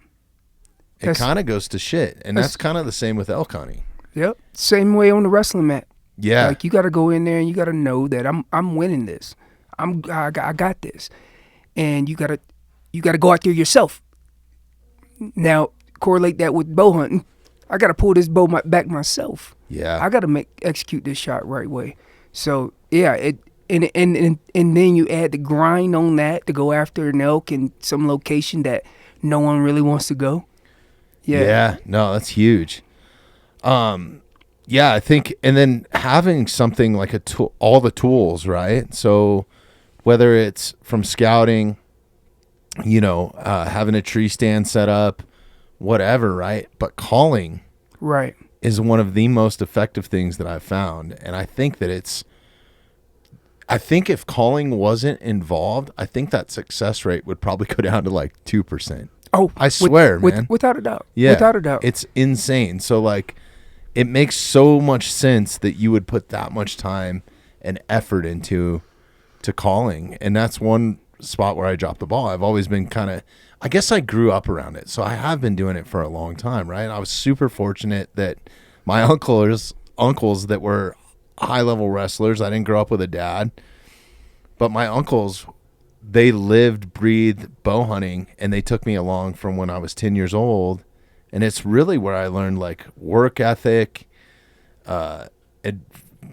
it kind of goes to shit. And that's kind of the same with elk hunting. Yep. Same way on the wrestling mat. Yeah. Like, you got to go in there and you got to know that I'm winning this. I got this. And you got to go out there yourself. Now, correlate that with bow hunting. I got to pull this bow back myself. Yeah. I got to execute this shot right way. So, yeah, and then you add the grind on that to go after an elk in some location that no one really wants to go. Yeah. No, that's huge. Yeah, I think, and then having something like all the tools, right? So whether it's from scouting, having a tree stand set up, whatever, right? But calling, Right, is one of the most effective things that I've found. And I think that I think if calling wasn't involved, I think that success rate would probably go down to like 2%. Oh, I swear, man. Without a doubt. Yeah. Without a doubt. It's insane. So, like, it makes so much sense that you would put that much time and effort into calling. And that's one spot where I dropped the ball. I've always been I guess I grew up around it. So I have been doing it for a long time, right? I was super fortunate that my uncles that were high-level wrestlers, I didn't grow up with a dad, but my uncles, they lived, breathed bow hunting, and they took me along from when I was 10 years old. And it's really where I learned, like, work ethic.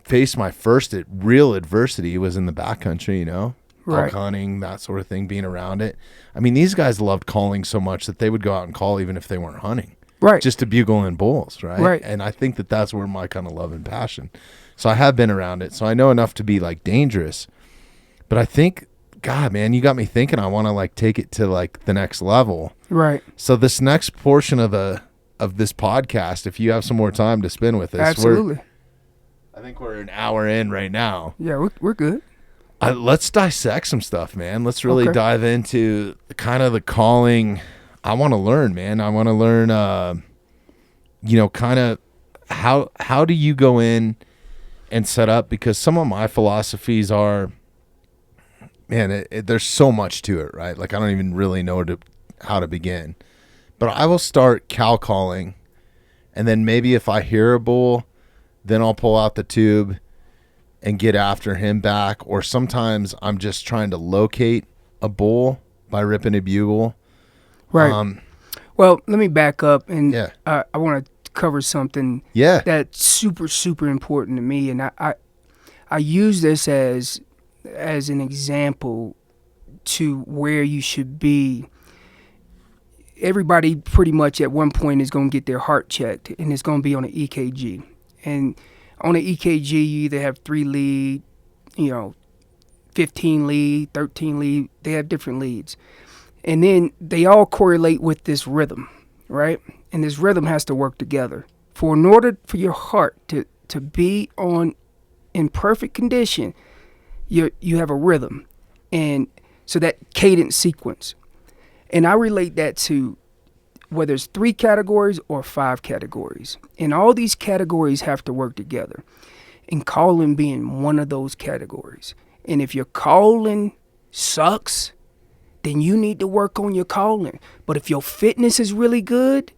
Faced my first real adversity was in the backcountry, Right. elk hunting, that sort of thing, being around it. These guys loved calling so much that they would go out and call even if they weren't hunting. Right. Just to bugle in bulls, right? Right. And I think that that's where my kind of love and passion. So I have been around it. So I know enough to be, like, dangerous. But I think, God, man, you got me thinking I want to, like, take it to, like, the next level. Right. So this next portion of this podcast, if you have some more time to spend with us, Absolutely. I think we're an hour in right now. Yeah, we're good. Let's dissect some stuff, man. Let's really Okay. dive into kind of the calling. I want to learn, man. I want to learn, kind of how do you go in and set up? Because some of my philosophies are, man, there's so much to it, right? Like, I don't even really know how to begin. But I will start cow calling, and then maybe if I hear a bull, then I'll pull out the tube and get after him back. Or sometimes I'm just trying to locate a bull by ripping a bugle. Right. Well, let me back up, and Yeah. I want to cover something Yeah. that's super, super important to me, and I use this as an example to where you should be. Everybody pretty much at one point is going to get their heart checked, and it's going to be on an EKG. And on an EKG, you either have 3 lead, 15 lead, 13 lead. They have different leads. And then they all correlate with this rhythm, right? And this rhythm has to work together. In order for your heart to be in perfect condition, you have a rhythm. And so that cadence sequence. And I relate that to whether it's 3 categories or 5 categories. And all these categories have to work together. And calling being one of those categories. And if your calling sucks, then you need to work on your calling. But if your fitness is really good,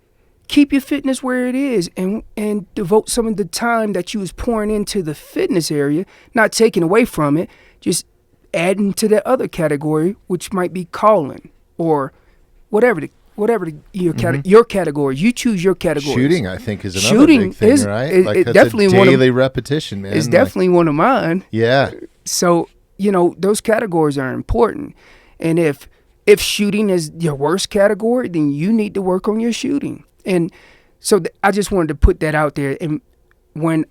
keep your fitness where it is and devote some of the time that you was pouring into the fitness area, not taking away from it, just adding to that other category, which might be calling or whatever your category. You choose your category. Shooting, I think, is another big thing, right? Like that's definitely a daily repetition, man. It's definitely one of mine. Yeah. So, those categories are important. And if shooting is your worst category, then you need to work on your shooting. And so I just wanted to put that out there. And when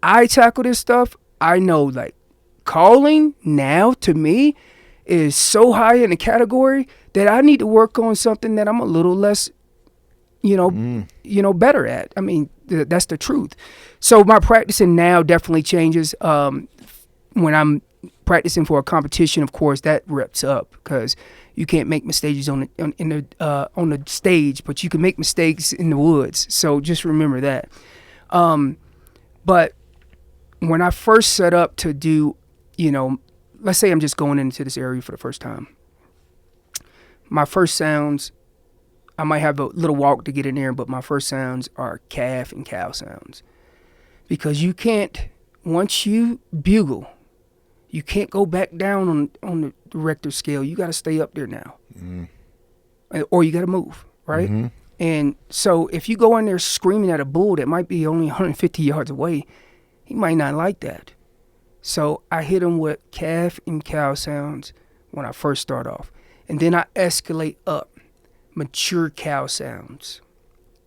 I tackle this stuff, I know like calling now to me is so high in the category that I need to work on something that I'm a little less, better at. I mean, that's the truth. So my practicing now definitely changes. When I'm practicing for a competition, of course, that reps up because you can't make mistakes on the stage, but you can make mistakes in the woods. So just remember that. But when I first set up to do, let's say I'm just going into this area for the first time. My first sounds, I might have a little walk to get in there, but my first sounds are calf and cow sounds. Because you can't, once you bugle, you can't go back down on the Richter scale. You got to stay up there now. Or you got to move, right? Mm-hmm. And so if you go in there screaming at a bull that might be only 150 yards away, he might not like that. So I hit him with calf and cow sounds when I first start off. And then I escalate up mature cow sounds.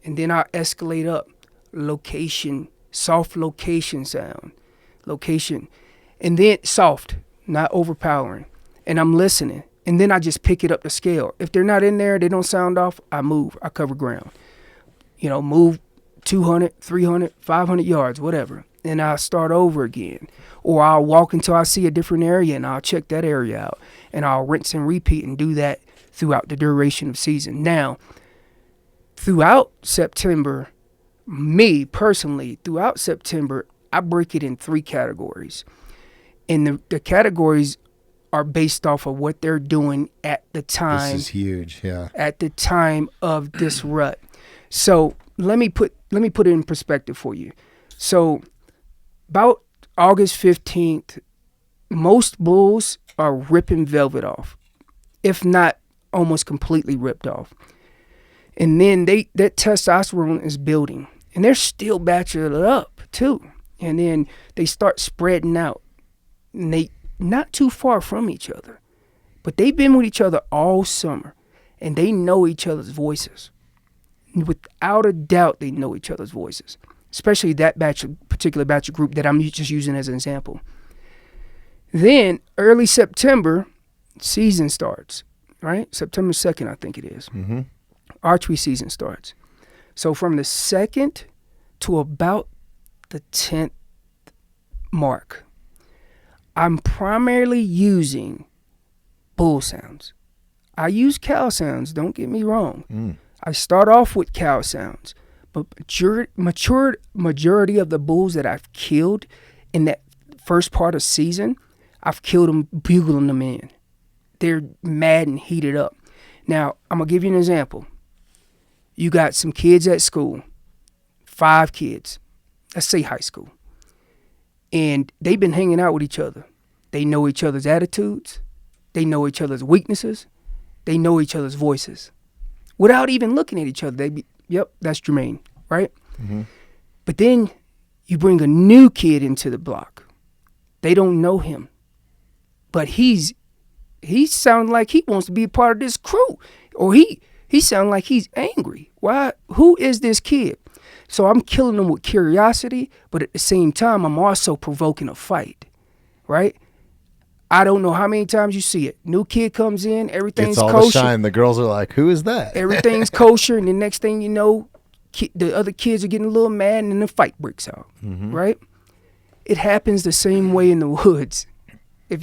And then I escalate up location, soft location sound. Location. And then soft, not overpowering. And I'm listening. And then I just pick it up the scale. If they're not in there, they don't sound off, I move. I cover ground. Move 200, 300, 500 yards, whatever. And I'll start over again. Or I'll walk until I see a different area and I'll check that area out. And I'll rinse and repeat and do that throughout the duration of season. Now, throughout September, me personally, throughout September, I break it in 3 categories. And the categories are based off of what they're doing at the time. This is huge, yeah. At the time of this rut. So let me put it in perspective for you. So about August 15th, most bulls are ripping velvet off, if not almost completely ripped off. And then that testosterone is building, and they're still batching it up too. And then they start spreading out. And they not too far from each other, but they've been with each other all summer, and they know each other's voices. Without a doubt, they know each other's voices, especially that particular batch of group that I'm just using as an example. Then early September, season starts, right? September 2nd, I think it is. Mm-hmm. Archery season starts. So from the 2nd to about the 10th mark, I'm primarily using bull sounds. I use cow sounds, don't get me wrong. I start off with cow sounds, but majority of the bulls that I've killed in that first part of season, I've killed them bugling them in. They're mad and heated up. Now, I'm going to give you an example. You got some kids at school, 5 kids, let's say high school, And they've been hanging out with each other. They know each other's attitudes. They know each other's weaknesses. They know each other's voices. Without even looking at each other, they be, yep, that's Jermaine, right? Mm-hmm. But then you bring a new kid into the block. They don't know him. But he sounds like he wants to be a part of this crew. Or he sounds like he's angry. Why? Who is this kid? So I'm killing them with curiosity, but at the same time, I'm also provoking a fight, right? I don't know how many times you see it. New kid comes in, everything's It's all kosher. the shine. The girls are like, who is that? Everything's kosher, and the next thing you know, the other kids are getting a little mad, and then the fight breaks out, right? It happens the same way in the woods. If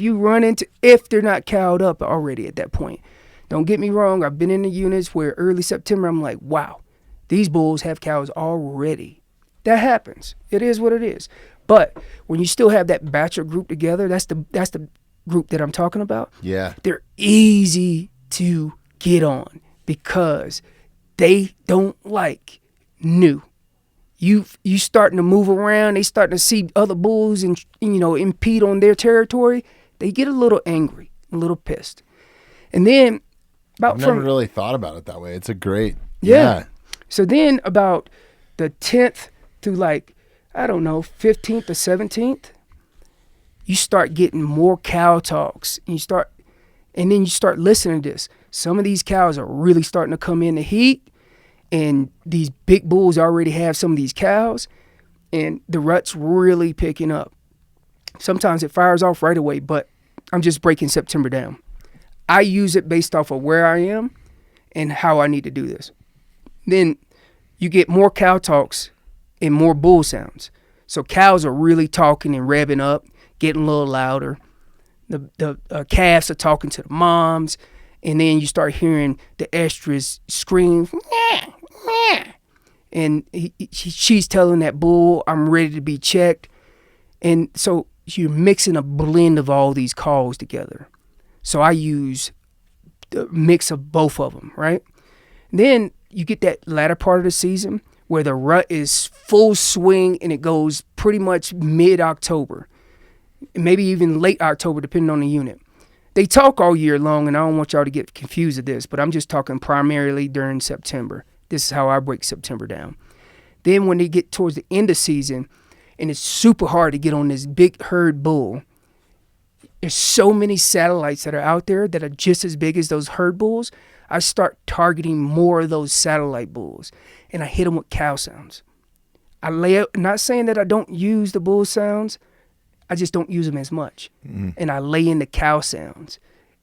they're not cowed up already at that point. Don't get me wrong, I've been in the units where early September, I'm like, wow, these bulls have cows already. That happens. It is what it is. But when you still have that batch or group together, that's the group that I'm talking about. Yeah. They're easy to get on because they don't like new. You starting to move around, they starting to see other bulls and impede on their territory, they get a little angry, a little pissed. And then I've never really thought about it that way. It's a great yeah. So then about the 10th to 15th or 17th, you start getting more cow talks. And then you start listening to this. Some of these cows are really starting to come in the heat, and these big bulls already have some of these cows, and the rut's really picking up. Sometimes it fires off right away, but I'm just breaking September down. I use it based off of where I am and how I need to do this. Then you get more cow talks and more bull sounds. So cows are really talking and revving up, getting a little louder. The calves are talking to the moms, and then you start hearing the estrus scream, "Meh, meh." And she's telling that bull, I'm ready to be checked. And so you're mixing a blend of all these calls together. So I use the mix of both of them, right? Then you get that latter part of the season where the rut is full swing and it goes pretty much mid-October, maybe even late October, depending on the unit. They talk all year long, and I don't want y'all to get confused with this, but I'm just talking primarily during September. This is how I break September down. Then when they get towards the end of season, and it's super hard to get on this big herd bull, there's so many satellites that are out there that are just as big as those herd bulls. I start targeting more of those satellite bulls, and I hit them with cow sounds. I lay out, not saying that I don't use the bull sounds, I just don't use them as much. And I lay in the cow sounds.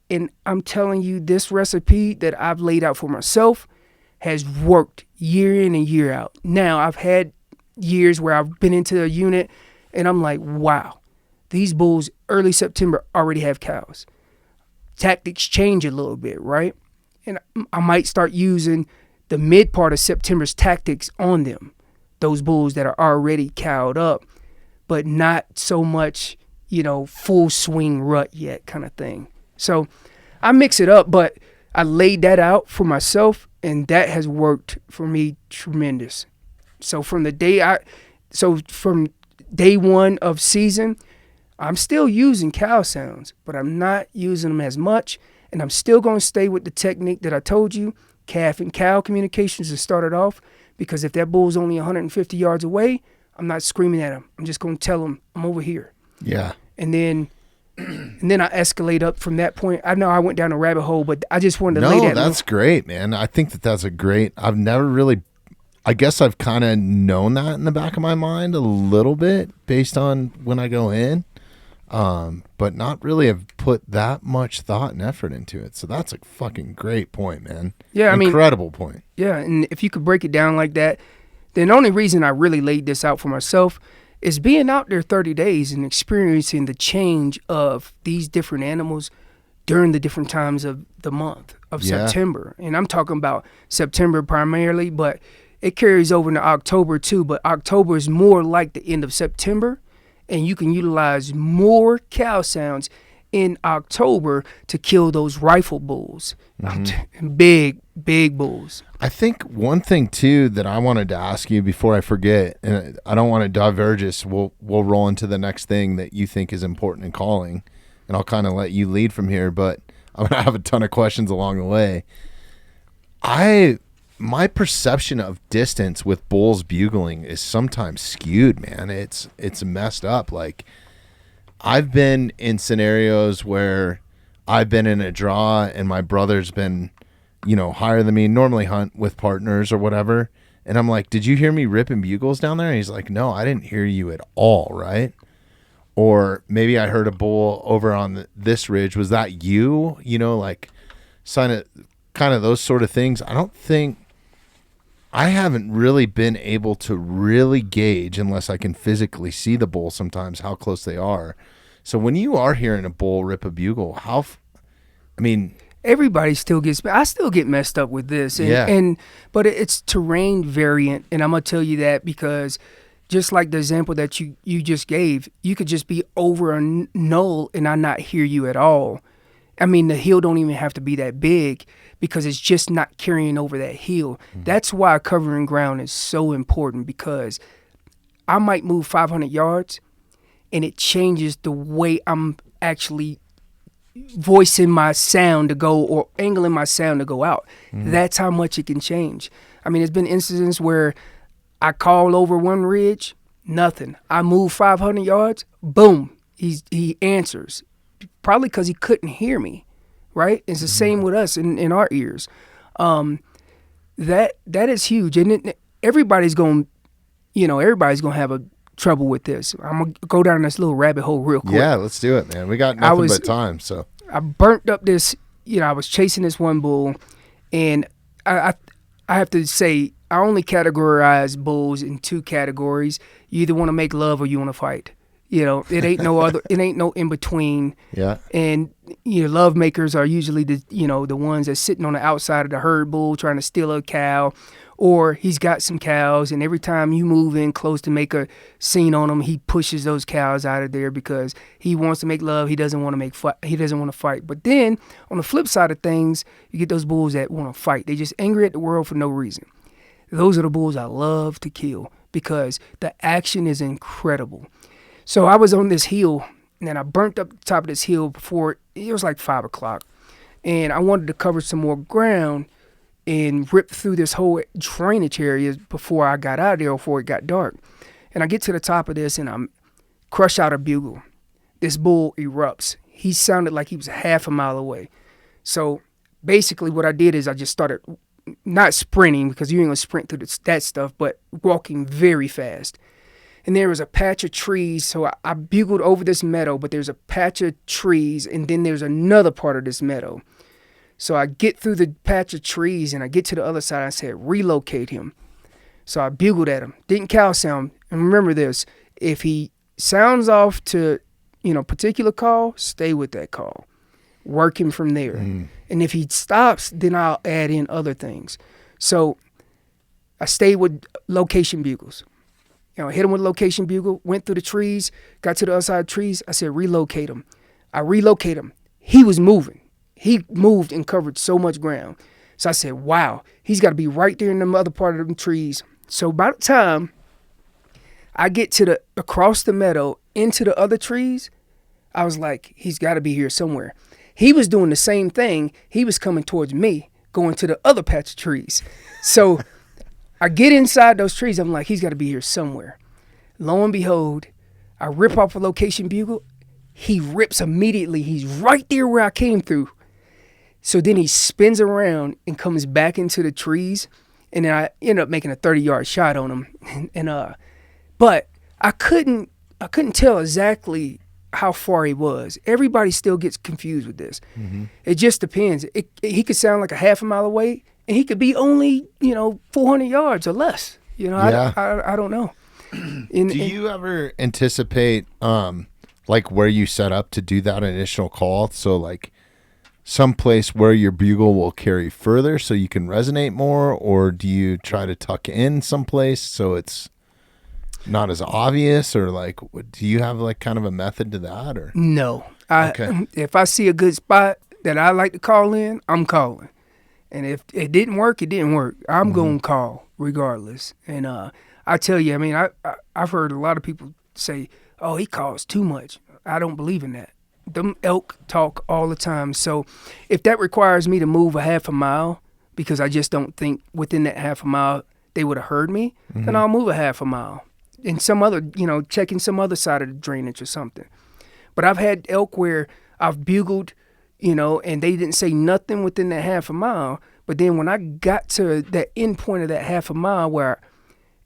And I'm telling you, this recipe that I've laid out for myself has worked year in and year out. Now, I've had years where I've been into a unit, and I'm like, wow, these bulls early September already have cows. Tactics change a little bit, right? And I might start using the mid part of September's tactics on them, those bulls that are already cowed up, but not so much, full swing rut yet kind of thing. So I mix it up, but I laid that out for myself, and that has worked for me tremendous. So from day one of season, I'm still using cow sounds, but I'm not using them as much, and I'm still going to stay with the technique that I told you, calf and cow communications to start it off, because if that bull's only 150 yards away, I'm not screaming at him. I'm just going to tell him I'm over here. Yeah. And then I escalate up from that point. I know I went down a rabbit hole, but I just wanted to lay that. No, that's great, man. I think that's I've never really, I guess I've kind of known that in the back of my mind a little bit based on when I go in, but not really have put that much thought and effort into it. So that's a fucking great point, man. Yeah, incredible point. Yeah, and if you could break it down like that, then the only reason I really laid this out for myself is being out there 30 days and experiencing the change of these different animals during the different times of the month of September. And I'm talking about September primarily, but it carries over into October too. But October is more like the end of September, and you can utilize more cow sounds in October to kill those rifle bulls. Mm-hmm. Big bulls. I think one thing too that I wanted to ask you before I forget, and I don't want to diverge us. We'll roll into the next thing that you think is important in calling, and I'll kind of let you lead from here. But I'm gonna have a ton of questions along the way. My perception of distance with bulls bugling is sometimes skewed, man. It's messed up. Like, I've been in scenarios where I've been in a draw and my brother's been, higher than me, normally hunt with partners or whatever. And I'm like, did you hear me ripping bugles down there? And he's like, no, I didn't hear you at all, right? Or maybe I heard a bull over on this ridge. Was that you? Like kind of those sort of things. I haven't really been able to really gauge, unless I can physically see the bull sometimes, how close they are. So when you are hearing a bull rip a bugle, everybody still I still get messed up with this. But it's terrain variant. And I'm going to tell you that because just like the example that you just gave, you could just be over a knoll and I not hear you at all. The hill don't even have to be that big because it's just not carrying over that hill. Mm-hmm. That's why covering ground is so important, because I might move 500 yards and it changes the way I'm actually voicing my sound to go or angling my sound to go out. Mm-hmm. That's how much it can change. There's been instances where I call over one ridge, nothing. I move 500 yards, boom, he answers. Probably because he couldn't hear me, right? It's the same with us in our ears. That is huge, and everybody's going to have a trouble with this. I'm gonna go down this little rabbit hole real quick. Yeah, let's do it, man. We got nothing but time, so I burnt up this. I was chasing this one bull, and I have to say I only categorize bulls in two categories. You either want to make love or you want to fight. It ain't no other. It ain't no in between. Yeah. And love makers are usually the ones that's sitting on the outside of the herd bull trying to steal a cow, or he's got some cows, and every time you move in close to make a scene on him, he pushes those cows out of there because he wants to make love. He doesn't want to He doesn't want to fight. But then on the flip side of things, you get those bulls that want to fight. They just angry at the world for no reason. Those are the bulls I love to kill because the action is incredible. So I was on this hill, and I burnt up the top of this hill before it was like 5 o'clock. And I wanted to cover some more ground and rip through this whole drainage area before I got out of there, before it got dark. And I get to the top of this, and I crush out a bugle. This bull erupts. He sounded like he was half a mile away. So basically what I did is I just started not sprinting, because you ain't going to sprint through that stuff, but walking very fast. And there was a patch of trees, so I bugled over this meadow, but there's a patch of trees, and then there's another part of this meadow. So I get through the patch of trees, and I get to the other side, and I said, relocate him. So I bugled at him. Didn't cow sound. And remember this, if he sounds off to, particular call, stay with that call. Work him from there. Mm. And if he stops, then I'll add in other things. So I stayed with location bugles. Hit him with a location bugle, went through the trees, got to the other side of the trees. I said, relocate him. I relocate him. He was moving. He moved and covered so much ground. So I said, wow, he's got to be right there in the other part of them trees. So by the time I get to across the meadow into the other trees, I was like, he's got to be here somewhere. He was doing the same thing. He was coming towards me, going to the other patch of trees. So I get inside those trees. I'm like, he's got to be here somewhere. Lo and behold, I rip off a location bugle. He rips immediately. He's right there where I came through. So then he spins around and comes back into the trees. And then I end up making a 30-yard shot on him. But I couldn't tell exactly how far he was. Everybody still gets confused with this. Mm-hmm. It just depends. He could sound like a half a mile away, and he could be only, 400 yards or less. Yeah. I don't know. Do you ever anticipate, where you set up to do that initial call? So, some place where your bugle will carry further so you can resonate more, or do you try to tuck in someplace so it's not as obvious, or do you have kind of a method to that? Or no, Okay. If I see a good spot that I like to call in, I'm calling. And if it didn't work, it didn't work. I'm going to call regardless. And I tell you, I mean, I've heard a lot of people say, oh, he calls too much. I don't believe in that. Them elk talk all the time. So if that requires me to move a half a mile because I just don't think within that half a mile they would have heard me, then I'll move a half a mile. And some other, checking some other side of the drainage or something. But I've had elk where I've bugled, and they didn't say nothing within that half a mile. But then when I got to that end point of that half a mile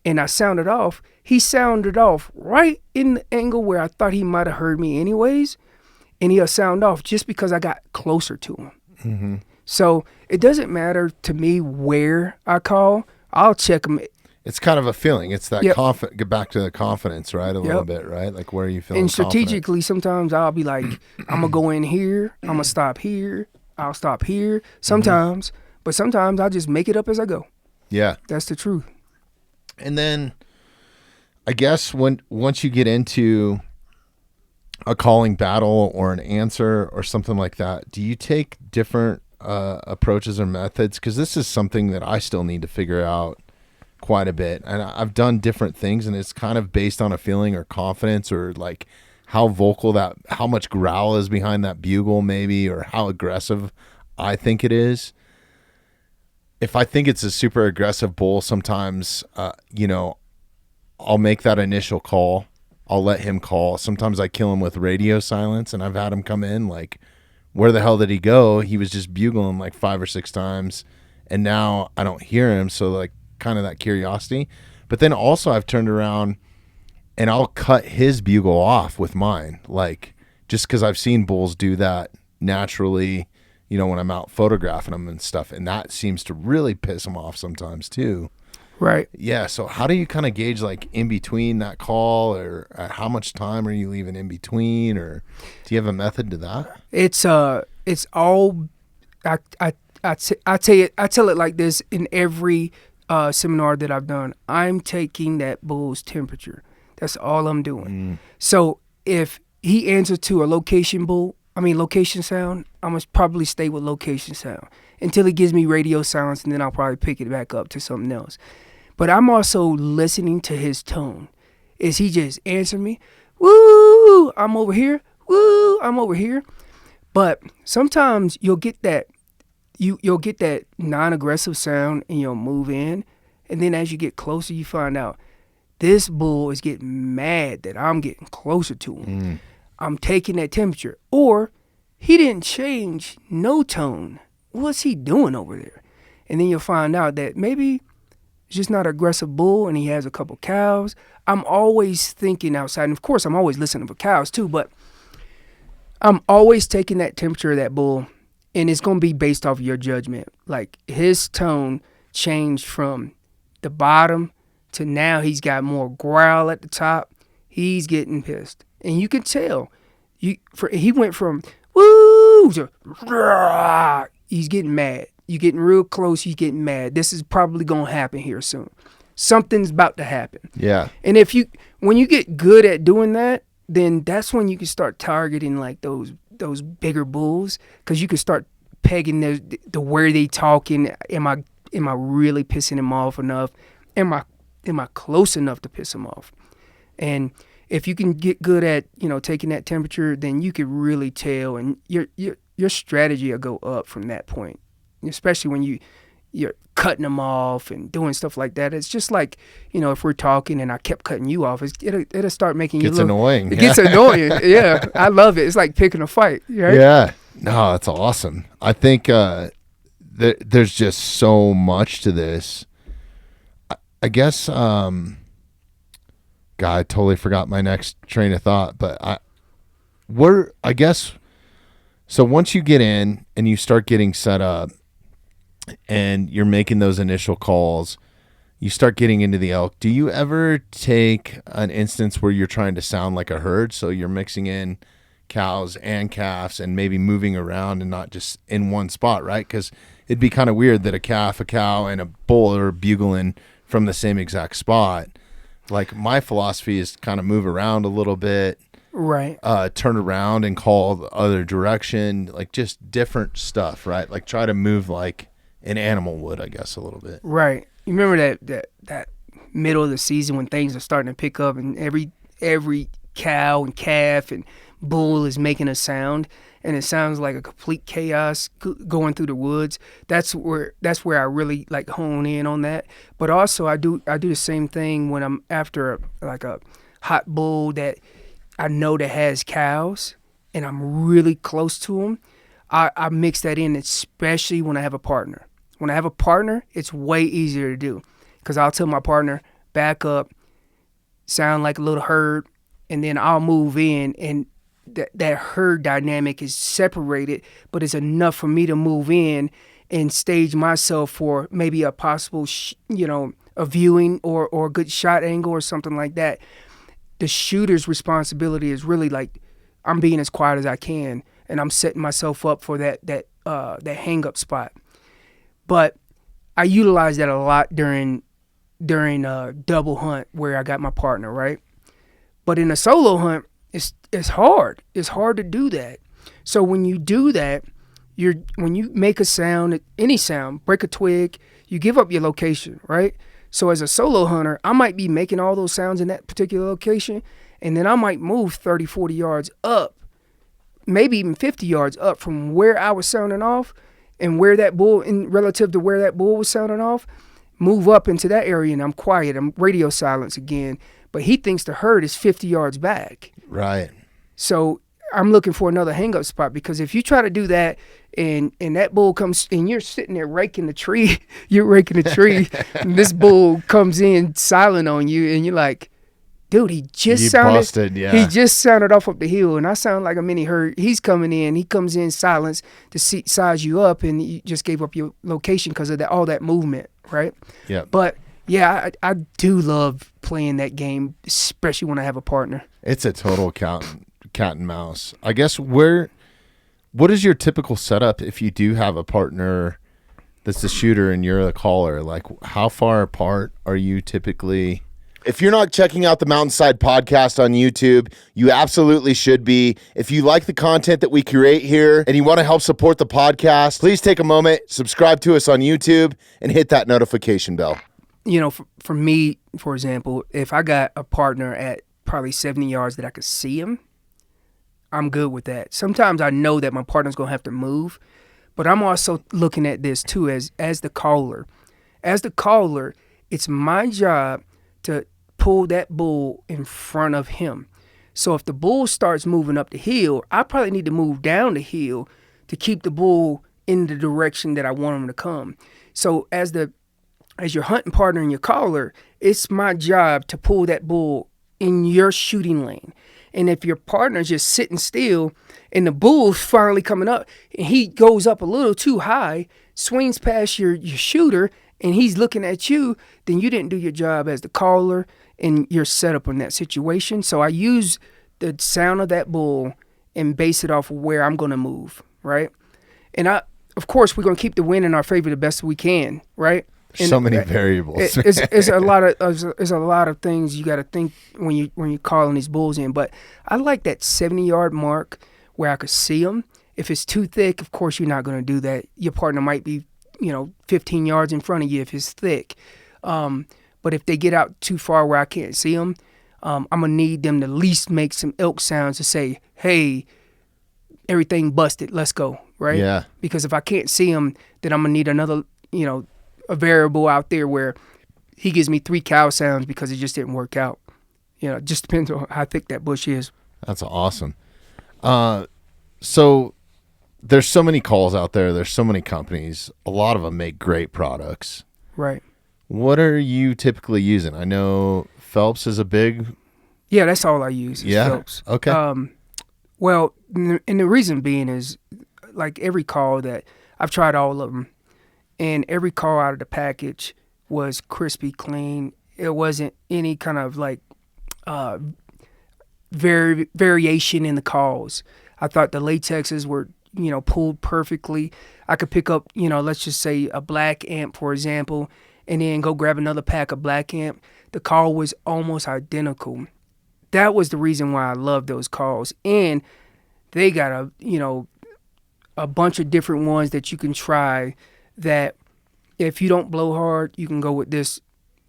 and I sounded off, he sounded off right in the angle where I thought he might have heard me anyways. And he'll sound off just because I got closer to him. Mm-hmm. So it doesn't matter to me where I call. I'll check him. It's kind of a feeling. It's that Yep. get back to the confidence, right? A little bit, right? Like where are you feeling And confident? strategically, sometimes I'll be like, I'm going to go in here. I'm going to stop here. I'll stop here sometimes. But sometimes I'll just make it up as I go. Yeah. That's the truth. And then I guess once you get into a calling battle or an answer or something like that, do you take different approaches or methods? Because this is something that I still need to figure out quite a bit. And I've done different things, and it's kind of based on a feeling or confidence or like how vocal how much growl is behind that bugle maybe, or how aggressive I think it is. If I think it's a super aggressive bull, sometimes, I'll make that initial call. I'll let him call. Sometimes I kill him with radio silence, and I've had him come in like, where the hell did he go? He was just bugling like 5 or 6 times, and now I don't hear him. So like kind of that curiosity. But then also I've turned around and I'll cut his bugle off with mine, like just because I've seen bulls do that naturally, when I'm out photographing them and stuff, and that seems to really piss them off sometimes too. Right. Yeah. So how do you kind of gauge like in between that call, or how much time are you leaving in between, or do you have a method to that? It's all, I tell it like this in every seminar that I've done. I'm taking that bull's temperature. That's all I'm doing. So if he answers to a location sound, I'm going to probably stay with location sound until he gives me radio silence, and then I'll probably pick it back up to something else. But I'm also listening to his tone. Is he just answering me? Woo, I'm over here. Woo, I'm over here. But sometimes you'll get that you'll get that non-aggressive sound and you'll move in. And then as you get closer, you find out this bull is getting mad that I'm getting closer to him. I'm taking that temperature. Or he didn't change no tone. What's he doing over there? And then you'll find out that maybe it's just not an aggressive bull and he has a couple cows. I'm always thinking outside. And of course, I'm always listening for cows too, but I'm always taking that temperature of that bull, and it's going to be based off of your judgment. Like his tone changed from the bottom to now he's got more growl at the top. He's getting pissed. And you can tell. He went from woo to rah. He's getting mad. You're getting real close. He's getting mad. This is probably going to happen here soon. Something's about to happen. Yeah. And when you get good at doing that, then that's when you can start targeting like those bigger bulls, because you can start pegging the where they talking. Am I really pissing him off enough? Am I close enough to piss him off? And if you can get good at taking that temperature, then you can really tell, and your strategy will go up from that point. Especially when you're cutting them off and doing stuff like that. It's just like, if we're talking and I kept cutting you off, it'll start making you Gets annoying. It gets annoying. Yeah. I love it. It's like picking a fight. Right? Yeah. No, that's awesome. I think there's just so much to this. I guess, God, I totally forgot my next train of thought, but I guess, so once you get in and you start getting set up, and you're making those initial calls, you start getting into the elk. Do you ever take an instance where you're trying to sound like a herd? So you're mixing in cows and calves and maybe moving around and not just in one spot, right? Because it'd be kind of weird that a calf, a cow, and a bull are bugling from the same exact spot. Like my philosophy is kind of move around a little bit. Right. turn around and call the other direction, like just different stuff, right? Like try to move like an animal would, I guess, a little bit. Right. You remember that middle of the season when things are starting to pick up and every cow and calf and bull is making a sound, and it sounds like a complete chaos going through the woods. That's where I really like hone in on that. But also I do the same thing when I'm after a hot bull that I know that has cows and I'm really close to them. I mix that in, especially when I have a partner. When I have a partner, it's way easier to do because I'll tell my partner, back up, sound like a little herd, and then I'll move in, and that herd dynamic is separated, but it's enough for me to move in and stage myself for maybe a possible, a viewing or a good shot angle or something like that. The shooter's responsibility is really like I'm being as quiet as I can, and I'm setting myself up for that hang-up spot. But I utilize that a lot during double hunt where I got my partner, right? But in a solo hunt, it's hard. It's hard to do that. So when you do that, when you make a sound, any sound, break a twig, you give up your location, right? So as a solo hunter, I might be making all those sounds in that particular location, and then I might move 30, 40 yards up, maybe even 50 yards up from where I was sounding off and where that bull, in relative to where that bull was sounding off, move up into that area, and I'm quiet. I'm radio silence again. But he thinks the herd is 50 yards back. Right. So I'm looking for another hang-up spot, because if you try to do that and that bull comes and you're sitting there raking the tree, and this bull comes in silent on you, and you're like, dude, he just sounded off up the hill, and I sound like a mini herd. He's coming in. He comes in silence to size you up, and you just gave up your location because of all that movement, right? Yeah. But yeah, I do love playing that game, especially when I have a partner. It's a total cat and mouse. I guess what is your typical setup if you do have a partner that's the shooter and you're the caller? Like, how far apart are you typically? If you're not checking out the Mountainside Podcast on YouTube, you absolutely should be. If you like the content that we create here and you want to help support the podcast, please take a moment, subscribe to us on YouTube, and hit that notification bell. You know, for me, for example, if I got a partner at probably 70 yards that I could see him, I'm good with that. Sometimes I know that my partner's going to have to move, but I'm also looking at this too as the caller. As the caller, it's my job to pull that bull in front of him. So if the bull starts moving up the hill, I probably need to move down the hill to keep the bull in the direction that I want him to come. So as your hunting partner and your caller, it's my job to pull that bull in your shooting lane. And if your partner's just sitting still and the bull's finally coming up and he goes up a little too high, swings past your shooter, and he's looking at you, then you didn't do your job as the caller and your setup in that situation. So I use the sound of that bull and base it off of where I'm going to move, right? And of course, we're going to keep the wind in our favor the best we can, right? And so many variables. It's a lot of things you got to think when you're calling these bulls in. But I like that 70-yard mark where I could see them. If it's too thick, of course you're not going to do that. Your partner might be 15 yards in front of you if it's thick. But if they get out too far where I can't see them, I'm going to need them to at least make some elk sounds to say, hey, everything busted, let's go, right? Yeah. Because if I can't see them, then I'm going to need another, a variable out there where he gives me 3 cow sounds because it just didn't work out. It just depends on how thick that bush is. That's awesome. So there's so many calls out there. There's so many companies. A lot of them make great products. Right. What are you typically using? I know Phelps is a big. Yeah, that's all I use. Is Phelps. Okay. Well, and the reason being is, like, every call that I've tried all of them, and every call out of the package was crispy clean. It wasn't any kind of like variation in the calls. I thought the latexes were pulled perfectly. I could pick up let's just say a black amp, for example, and then go grab another pack of black amp. The call was almost identical that was the reason why I love those calls. And they got a bunch of different ones that you can try that if you don't blow hard, you can go with this.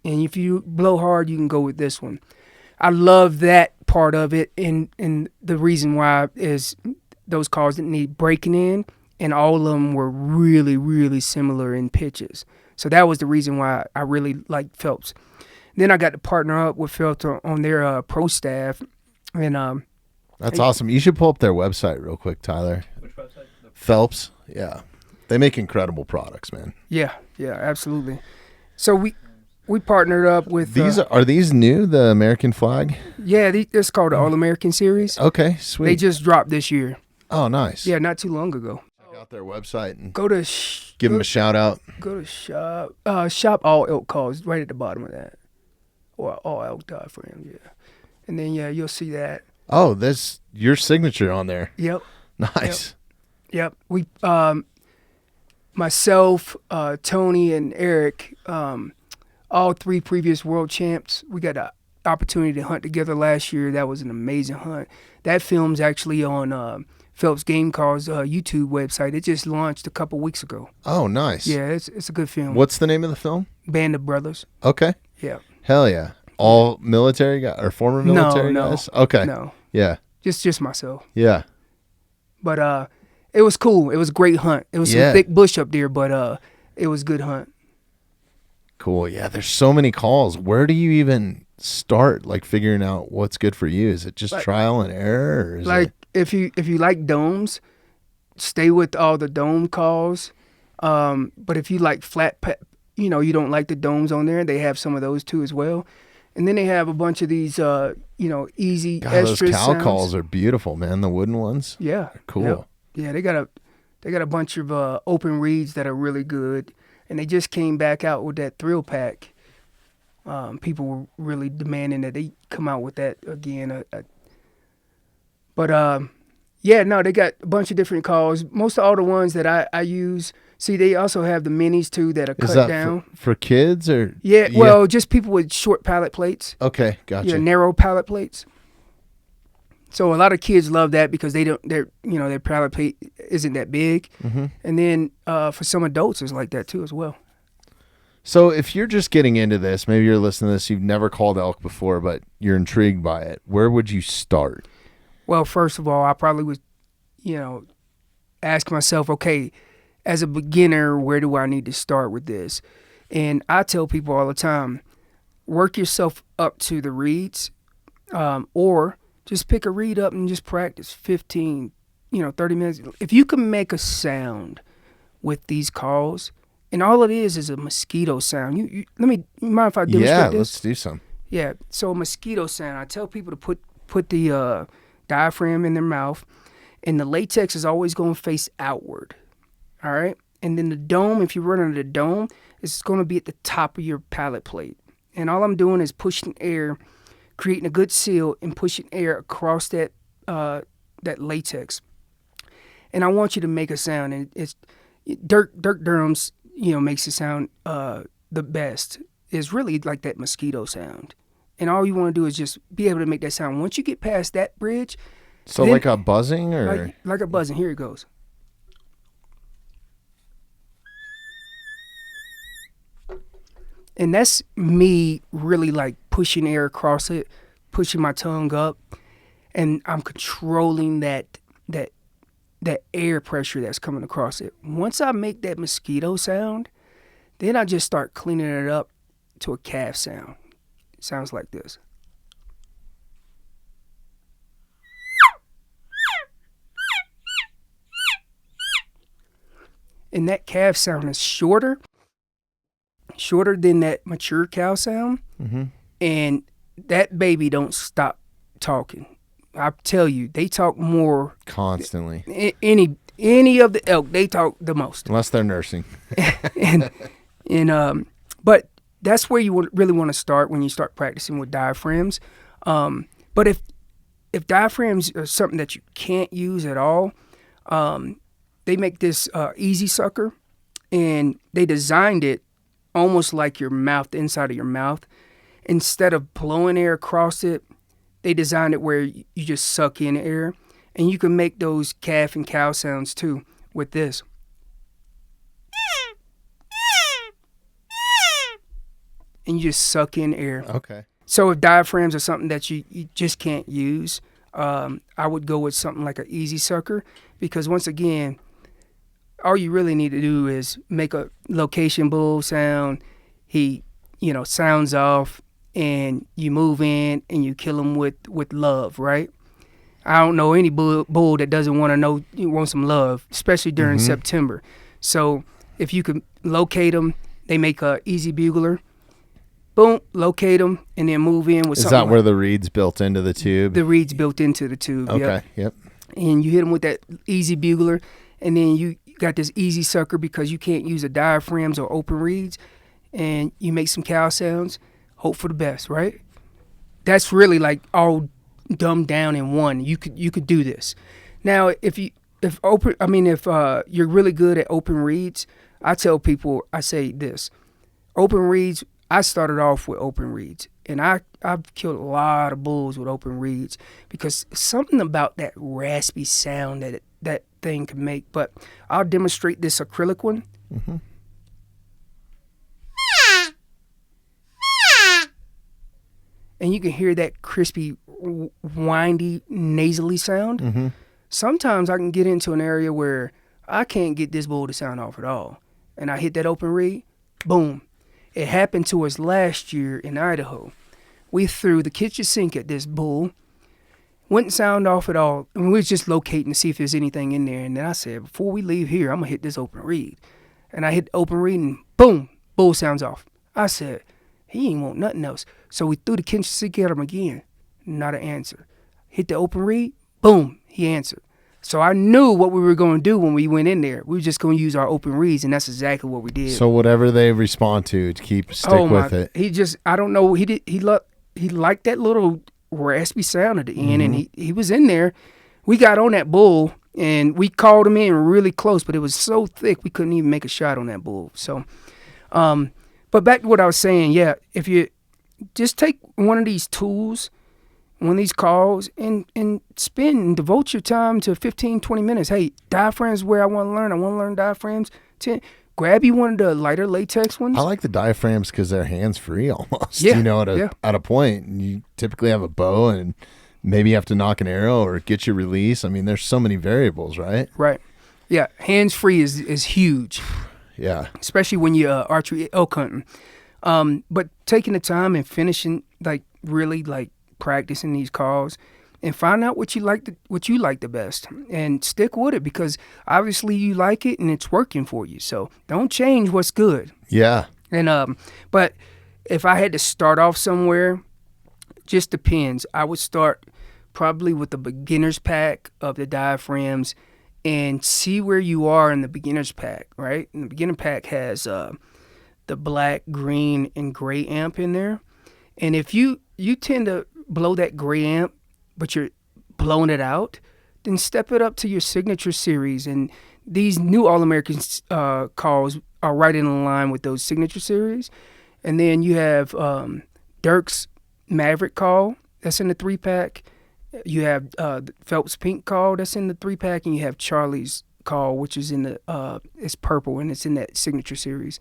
And if you blow hard, you can go with this one. I love that part of it. And the reason why is those calls that need breaking in, and all of them were really, really similar in pitches. So that was the reason why I really liked Phelps. Then I got to partner up with Phelps on their pro staff. And that's awesome. You should pull up their website real quick, Tyler. Which website? Phelps. Yeah. They make incredible products, man. Yeah, absolutely. So we partnered up with Are these new, the American flag? Yeah, it's called the All-American Series. Okay, sweet. They just dropped this year. Oh, nice. Yeah, not too long ago. Check out their website and Go to give them a shout out. Go to shop all elk calls right at the bottom of that, or all elk diaphragm. Yeah, and then you'll see that. Oh, that's your signature on there. Yep. Nice. Yep. We myself, Tony, and Eric, all three previous world champs. We got an opportunity to hunt together last year. That was an amazing hunt. That film's actually on Phelps Game Calls YouTube website. It just launched a couple weeks ago. Oh, nice. Yeah, it's a good film. What's the name of the film? Band of Brothers. Okay. Yeah. Hell yeah. All military guys or former military No. guys? Okay. No, Yeah. just myself. Yeah. But it was cool. It was a great hunt. It was some thick bush up there, but it was a good hunt. Cool. Yeah, there's so many calls. Where do you even start, like, figuring out what's good for you? Is it just trial and error? Or is Like if you like domes, stay with all the dome calls. But if you like you don't like the domes on there, they have some of those too as well. And then they have a bunch of these, easy God, those extra cow sounds. calls are beautiful, man. The wooden ones. Yeah, Cool. Yeah, they got a bunch of open reeds that are really good, and they just came back out with that thrill pack. People were really demanding that they come out with that again. But they got a bunch of different calls. Most of all the ones that I use. See, they also have the minis too that are cut Is that down. for kids or? Yeah, well, just people with short palate plates. Okay, gotcha. Yeah, narrow palate plates. So a lot of kids love that because their palate plate isn't that big. Mm-hmm. And then for some adults, it's like that too as well. So if you're just getting into this, maybe you're listening to this, you've never called elk before, but you're intrigued by it. Where would you start? Well, first of all, I probably would, ask myself, okay, as a beginner, where do I need to start with this? And I tell people all the time, work yourself up to the reeds, or just pick a reed up and just practice 15, 30 minutes. If you can make a sound with these calls, and all it is a mosquito sound. You mind if I demonstrate this? Yeah, let's do some. Yeah, so a mosquito sound. I tell people to put the diaphragm in their mouth, and the latex is always going to face outward. All right, and then the dome, if you run under the dome, it's going to be at the top of your palate plate. And all I'm doing is pushing air, creating a good seal, and pushing air across that latex. And I want you to make a sound, and it's Dirk Durham's, makes it sound the best. It's really like that mosquito sound. And all you want to do is just be able to make that sound. Once you get past that bridge, so like a buzzing or like a buzzing. Here it goes. And that's me really like pushing air across it, pushing my tongue up, and I'm controlling that air pressure that's coming across it. Once I make that mosquito sound, then I just start cleaning it up to a calf sound. It sounds like this. And that calf sound is shorter than that mature cow sound. Mm-hmm. And that baby don't stop talking. I tell you, they talk more constantly. Any of the elk, they talk the most. Unless they're nursing. But that's where you really want to start when you start practicing with diaphragms. But if diaphragms are something that you can't use at all, they make this easy sucker, and they designed it almost like your mouth, the inside of your mouth. Instead of blowing air across it, they designed it where you just suck in air, and you can make those calf and cow sounds too with this. And you just suck in air. Okay. So if diaphragms are something that you just can't use, I would go with something like an easy sucker, because once again, all you really need to do is make a location bull sound. He, sounds off, and you move in and you kill him with love, right? I don't know any bull that doesn't want some love, especially during September. So if you can locate them, they make a easy bugler. Boom, locate them, and then move in with something. Is that where the reed's built into the tube? The reed's built into the tube. Okay, yep. And you hit them with that easy bugler, and then you got this easy sucker because you can't use a diaphragms or open reeds, and you make some cow sounds. Hope for the best, right? That's really like all dumbed down in one. You could do this. Now, if you're really good at open reeds, I tell people, I say this: open reeds. I started off with open reeds, and I've killed a lot of bulls with open reeds because something about that raspy sound that thing can make. But I'll demonstrate this acrylic one. Mm-hmm. And you can hear that crispy, windy, nasally sound. Mm-hmm. Sometimes I can get into an area where I can't get this bull to sound off at all, and I hit that open reed, boom. It happened to us last year in Idaho. We threw the kitchen sink at this bull. Wouldn't sound off at all. And we was just locating to see if there's anything in there. And then I said, before we leave here, I'm going to hit this open reed. And I hit the open reed and boom, bull sounds off. I said, he ain't want nothing else. So we threw the kitchen sink at him again. Not an answer. Hit the open reed, boom, he answered. So I knew what we were going to do when we went in there. We were just going to use our open reeds, and that's exactly what we did. So whatever they respond to stick with it. He just, I don't know, he liked that little raspy sound at the end, and he was in there. We got on that bull, and we called him in really close, but it was so thick we couldn't even make a shot on that bull. So, but back to what I was saying, yeah, if you just take one of these tools, one of these calls, and devote your time to 15, 20 minutes. Hey, diaphragms where I want to learn. I want to learn diaphragms. Grab you one of the lighter latex ones. I like the diaphragms because they're hands-free almost. Yeah, at a point. You typically have a bow and maybe you have to knock an arrow or get your release. I mean, there's so many variables, right? Right. Yeah, hands-free is huge. Yeah. Especially when you're archery elk hunting. But taking the time and finishing, really practicing these calls and find out what you like the best and stick with it, because obviously you like it and it's working for you. So don't change what's good. Yeah. And but if I had to start off somewhere, just depends. I would start probably with the beginner's pack of the diaphragms and see where you are in the beginner's pack, right? And the beginner pack has the black, green, and gray amp in there. And if you tend to blow that gray amp, but you're blowing it out, then step it up to your signature series. And these new All-American calls are right in line with those signature series. And then you have Dirk's Maverick call, that's in the 3-pack. You have Phelps Pink call, that's in the 3-pack. And you have Charlie's call, which is in the it's purple, and it's in that signature series.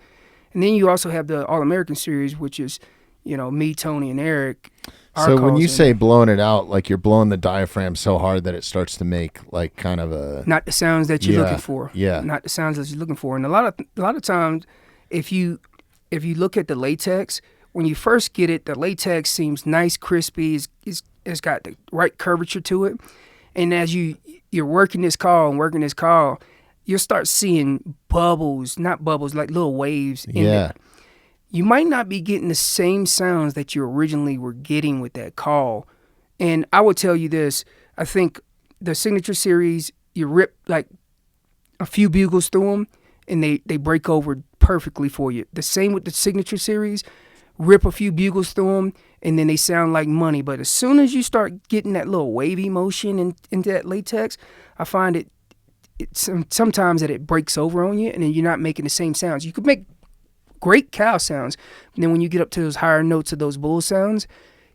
And then you also have the All-American series, which is, me, Tony, and Eric. So when you say blowing it out, like you're blowing the diaphragm so hard that it starts to make like kind of a... Not the sounds that you're looking for. Yeah. Not the sounds that you're looking for. And a lot of times, if you look at the latex, when you first get it, the latex seems nice, crispy. It's got the right curvature to it. And as you're working this call, you'll start seeing bubbles, not bubbles, like little waves in it. You might not be getting the same sounds that you originally were getting with that call. And I will tell you this, I think the signature series, you rip like a few bugles through them and they break over perfectly for you. The same with the signature series, rip a few bugles through them and then they sound like money. But as soon as you start getting that little wavy motion into that latex, I find it sometimes that it breaks over on you and then you're not making the same sounds. You could make great cow sounds, and then when you get up to those higher notes of those bull sounds,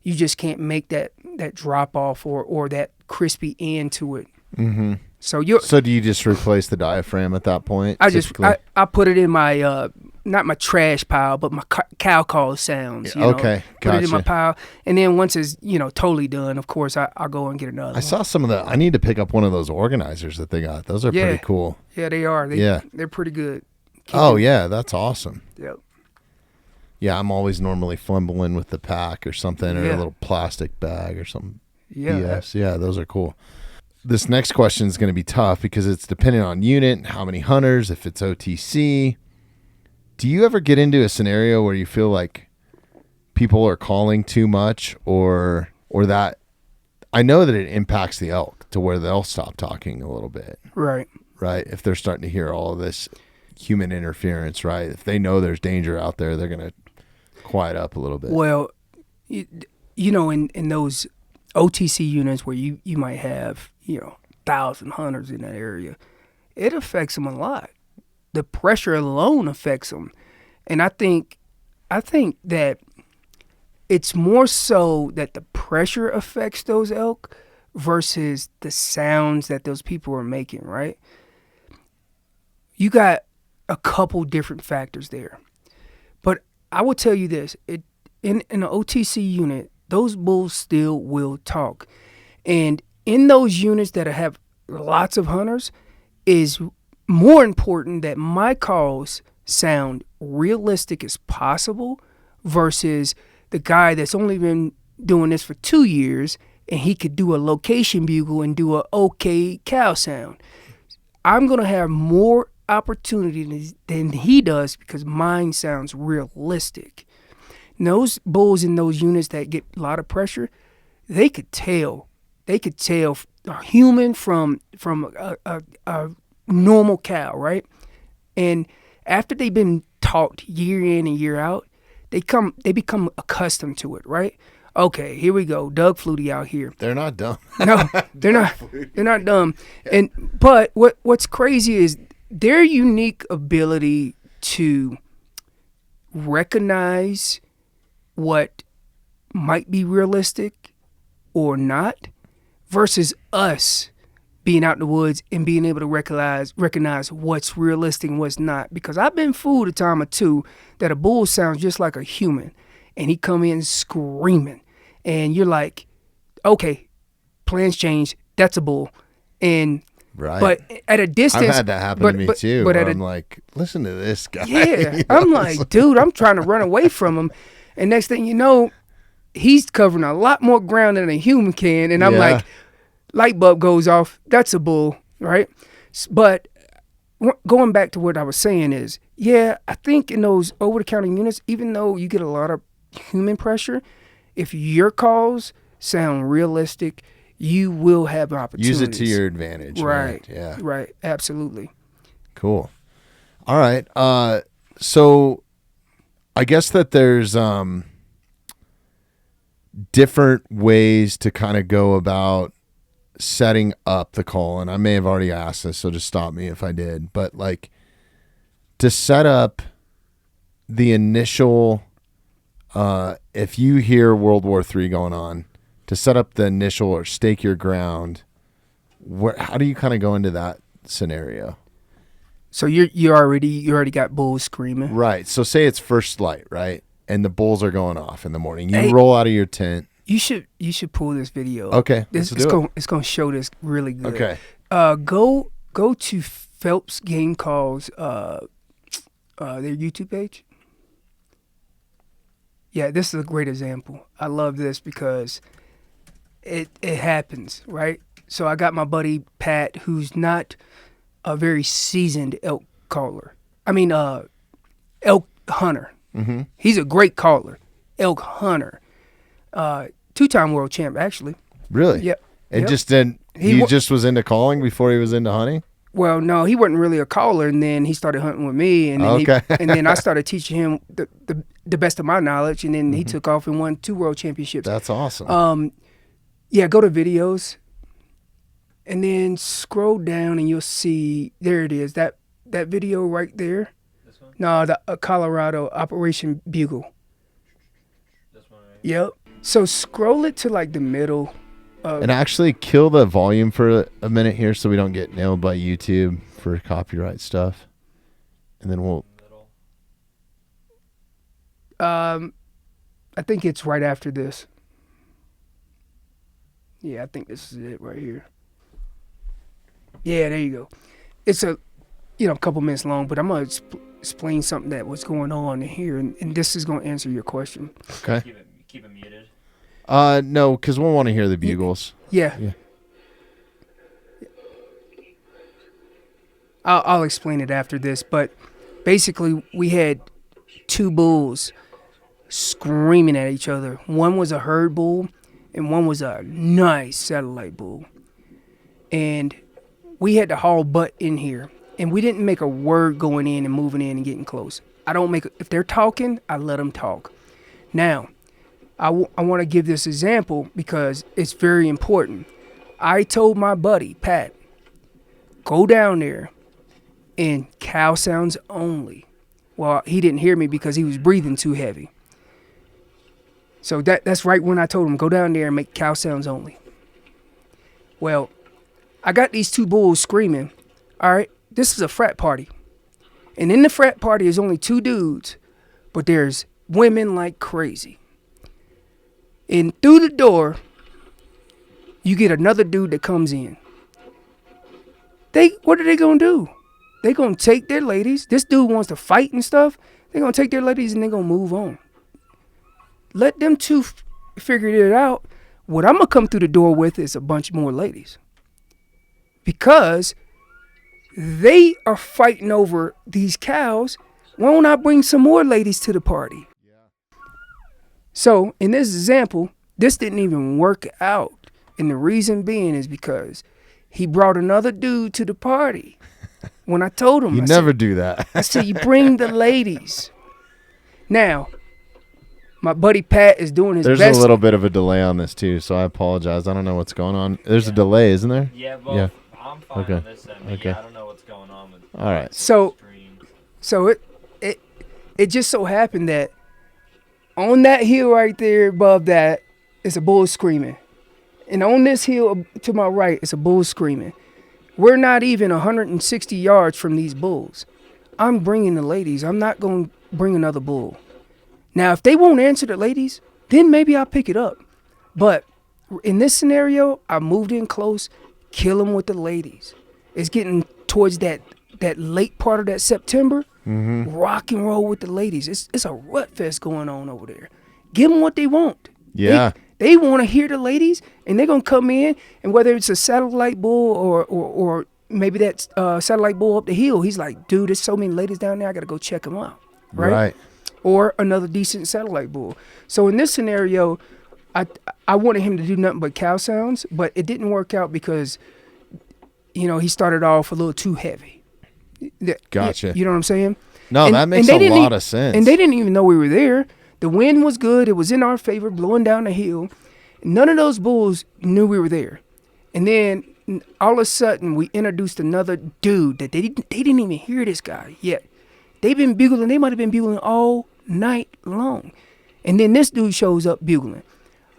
you just can't make that drop off or that crispy end to it. Mm-hmm. So do you just replace the diaphragm at that point? I put it in my not my trash pile, but my cow call sounds. Okay, put it in gotcha. my pile, and then once it's totally done, of course I'll go and get another. I saw some of the. I need to pick up one of those organizers that they got. Those are pretty cool. Yeah, they are. They're pretty good. Yeah, that's awesome. Yep. Yeah, I'm always normally fumbling with the pack or something, or a little plastic bag or something. Yeah. BS. Yeah, those are cool. This next question is going to be tough because it's dependent on unit, how many hunters, if it's OTC. Do you ever get into a scenario where you feel like people are calling too much or that I know that it impacts the elk to where they'll stop talking a little bit. Right. Right. If they're starting to hear all of this human interference, right? If they know there's danger out there, they're going to quiet up a little bit. Well, in those OTC units where you might have, 1,000 hunters in that area, it affects them a lot. The pressure alone affects them. And I think that it's more so that the pressure affects those elk versus the sounds that those people are making, right? You got a couple different factors there. But I will tell you this, in an OTC unit, those bulls still will talk. And in those units that have lots of hunters, is more important that my calls sound realistic as possible versus the guy that's only been doing this for 2 years and he could do a location bugle and do a okay cow sound. I'm going to have more opportunity than he does because mine sounds realistic. And those bulls in those units that get a lot of pressure, they could tell a human from a normal cow, right? And after they've been taught year in and year out, they become accustomed to it, right? Okay, here we go, Doug Flutie out here. They're not dumb. No, they're not. They're not dumb. But what's crazy is their unique ability to recognize what might be realistic or not versus us being out in the woods and being able to recognize what's realistic and what's not. Because I've been fooled a time or two that a bull sounds just like a human and he come in screaming and you're like, okay, plans change, that's a bull. And right. But at a distance, I've had that happen to me too. But I'm like, listen to this guy. Yeah, I'm like, dude, I'm trying to run away from him, and next thing you know, he's covering a lot more ground than a human can, and I'm like, light bulb goes off. That's a bull, right? But going back to what I was saying is, yeah, I think in those over-the-counter units, even though you get a lot of human pressure, if your calls sound realistic, you will have opportunities. Use it to your advantage. Right. Yeah. Right. Absolutely. Cool. All right. So I guess that there's different ways to kind of go about setting up the call. And I may have already asked this, so just stop me if I did. But like to set up the initial, if you hear World War III going on, to set up the initial or stake your ground, how do you kind of go into that scenario? So you already got bulls screaming, right? So say it's first light, right, and the bulls are going off in the morning. You roll out of your tent. You should pull this video. Okay, it's gonna show this really good. Okay, go to Phelps Game Calls their YouTube page. Yeah, this is a great example. I love this because it happens, right? So I got my buddy Pat, who's not a very seasoned elk caller. I mean, elk hunter. Mm-hmm. He's a great caller, elk hunter. 2-time world champ, actually. Really? Yep. And just then he just was into calling before he was into hunting? Well, no, he wasn't really a caller, and then he started hunting with me, and then and then I started teaching him the best of my knowledge, and then he took off and won 2 world championships. That's awesome. Yeah, go to videos, and then scroll down, and you'll see, there it is, that video right there. This one? No, the Colorado Operation Bugle. This one, right? Yep. So scroll it to like the middle. And actually kill the volume for a minute here so we don't get nailed by YouTube for copyright stuff. And then we'll... I think it's right after this. Yeah, I think this is it right here. Yeah, there you go. It's a couple minutes long, but I'm going to explain something that was going on here, and this is going to answer your question. Okay. Keep it muted. No, because we'll want to hear the bugles. Yeah. I'll explain it after this, but basically we had two bulls screaming at each other. One was a herd bull, and one was a nice satellite bull. And we had to haul butt in here, and we didn't make a word going in and moving in and getting close. If they're talking, I let them talk. Now, I want to give this example because it's very important. I told my buddy, Pat, go down there and cow sounds only. Well, he didn't hear me because he was breathing too heavy. So that's right when I told him, go down there and make cow sounds only. Well, I got these two bulls screaming. All right, this is a frat party. And in the frat party is only two dudes, but there's women like crazy. And through the door, you get another dude that comes in. What are they going to do? They going to take their ladies. This dude wants to fight and stuff. They're going to take their ladies and they're going to move on. Let them two figure it out. What I'm going to come through the door with is a bunch more ladies. Because they are fighting over these cows. Why don't I bring some more ladies to the party? So, in this example, this didn't even work out. And the reason being is because he brought another dude to the party. When I told him, You never do that. I said, you bring the ladies. Now, my buddy Pat is doing his There's best. a little bit of a delay on this, too, so I apologize. I don't know what's going on. There's a delay, isn't there? Yeah, well, Yeah. I'm fine Okay. on this end, but Okay. yeah, I don't know what's going on with All right. So stream. it just so happened that on that hill right there above that is a bull screaming. And on this hill to my right is a bull screaming. We're not even 160 yards from these bulls. I'm bringing the ladies. I'm not going to bring another bull. Now, if they won't answer the ladies, then maybe I'll pick it up. But in this scenario, I moved in close, kill them with the ladies. It's getting towards that late part of that September. Mm-hmm. Rock and roll with the ladies. It's a rut fest going on over there. Give them what they want. Yeah. They want to hear the ladies, and they're going to come in, and whether it's a satellite bull or maybe that satellite bull up the hill, he's like, dude, there's so many ladies down there, I got to go check them out. Right? Or another decent satellite bull. So in this scenario, I wanted him to do nothing but cow sounds, but it didn't work out because, he started off a little too heavy. Gotcha. You know what I'm saying? No, that makes a lot of sense. And they didn't even know we were there. The wind was good. It was in our favor, blowing down the hill. None of those bulls knew we were there. And then all of a sudden, we introduced another dude that they didn't even hear this guy yet. They've been bugling. They might have been bugling all night long. And then this dude shows up bugling.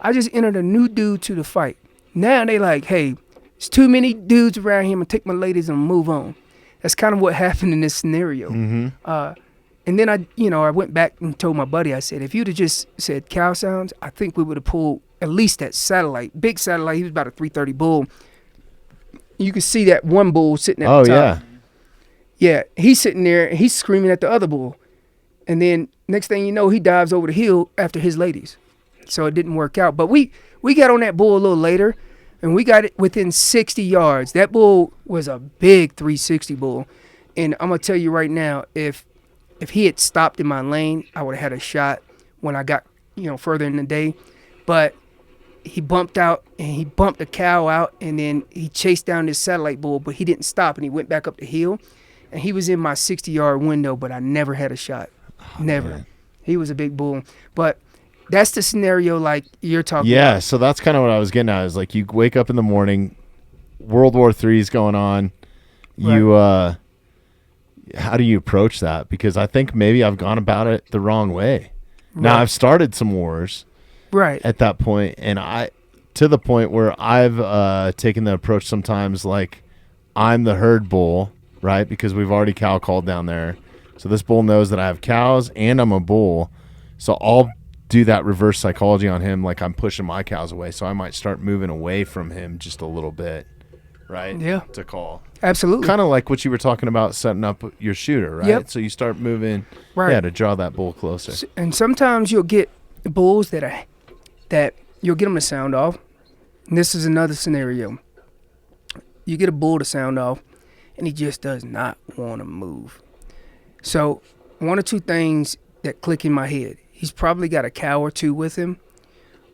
I just entered a new dude to the fight. Now they like, hey, there's too many dudes around here. I'm going to take my ladies and move on. That's kind of what happened in this scenario. Mm-hmm. And then I went back and told my buddy, I said, if you'd have just said cow sounds, I think we would have pulled at least that satellite, big satellite. He was about a 330 bull. You could see that one bull sitting at the top. Yeah. Yeah, he's sitting there and he's screaming at the other bull. And then next thing you know, he dives over the hill after his ladies. So it didn't work out. But we got on that bull a little later, and we got it within 60 yards. That bull was a big 360 bull. And I'm going to tell you right now, if he had stopped in my lane, I would have had a shot when I got, further in the day. But he bumped out, and he bumped a cow out, and then he chased down this satellite bull, but he didn't stop, and he went back up the hill. And he was in my 60-yard window, but I never had a shot. Never. Man. He was a big bull. But that's the scenario like you're talking about. Yeah, so that's kind of what I was getting at. Is like you wake up in the morning, World War III is going on. Right. How do you approach that? Because I think maybe I've gone about it the wrong way. Right. Now, I've started some wars, Right. at that point, and to the point where I've taken the approach sometimes like I'm the herd bull, right? Because we've already cow called down there. So this bull knows that I have cows and I'm a bull. So I'll do that reverse psychology on him like I'm pushing my cows away. So I might start moving away from him just a little bit, right? Yeah. To call. Absolutely. Kind of like what you were talking about setting up your shooter, right? Yep. So you start moving, Right. to draw that bull closer. And sometimes you'll get bulls that you'll get them to sound off. And this is another scenario. You get a bull to sound off, and he just does not want to move. So one or two things that click in my head. He's probably got a cow or two with him,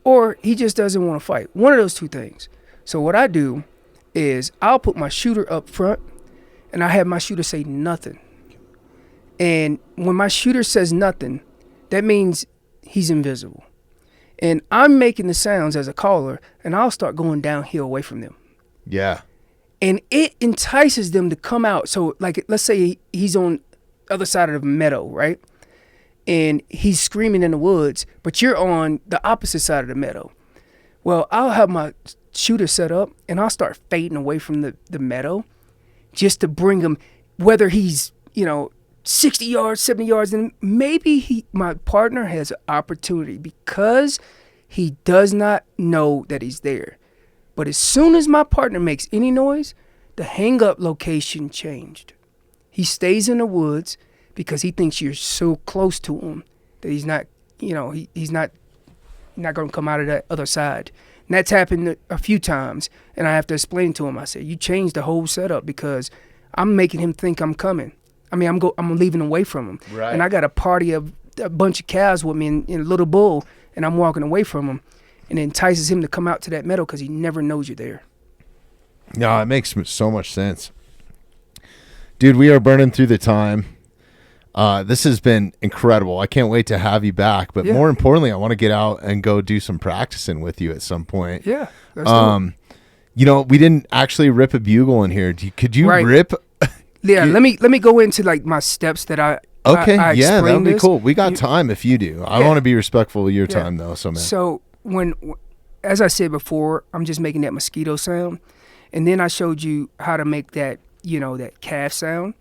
or he just doesn't want to fight. One of those two things. So what I do is I'll put my shooter up front, and I have my shooter say nothing. And when my shooter says nothing, that means he's invisible. And I'm making the sounds as a caller, and I'll start going downhill away from them. Yeah. And it entices them to come out. So, like, let's say he's on the other side of the meadow, right? And he's screaming in the woods, but you're on the opposite side of the meadow. Well, I'll have my shooter set up, and I'll start fading away from the meadow just to bring him, whether he's, 60 yards, 70 yards, and maybe my partner has an opportunity because he does not know that he's there. But as soon as my partner makes any noise, the hang-up location changed. He stays in the woods because he thinks you're so close to him that he's not, he's not going to come out of that other side. And that's happened a few times, and I have to explain to him. I say, you changed the whole setup because I'm making him think I'm coming. I mean, I'm leaving away from him. Right. And I got a party of a bunch of cows with me in a little bull, and I'm walking away from him. And it entices him to come out to that meadow because he never knows you're there. No, it makes so much sense. Dude, we are burning through the time. This has been incredible. I can't wait to have you back. But more importantly, I want to get out and go do some practicing with you at some point. Yeah. Let's do it. We didn't actually rip a bugle in here. Could you rip? Yeah, let me go into like my steps that I Okay, I yeah, that would be this. cool. We got time if you do. I want to be respectful of your time though. So man. So as I said before, I'm just making that mosquito sound, and then I showed you how to make that that calf sound,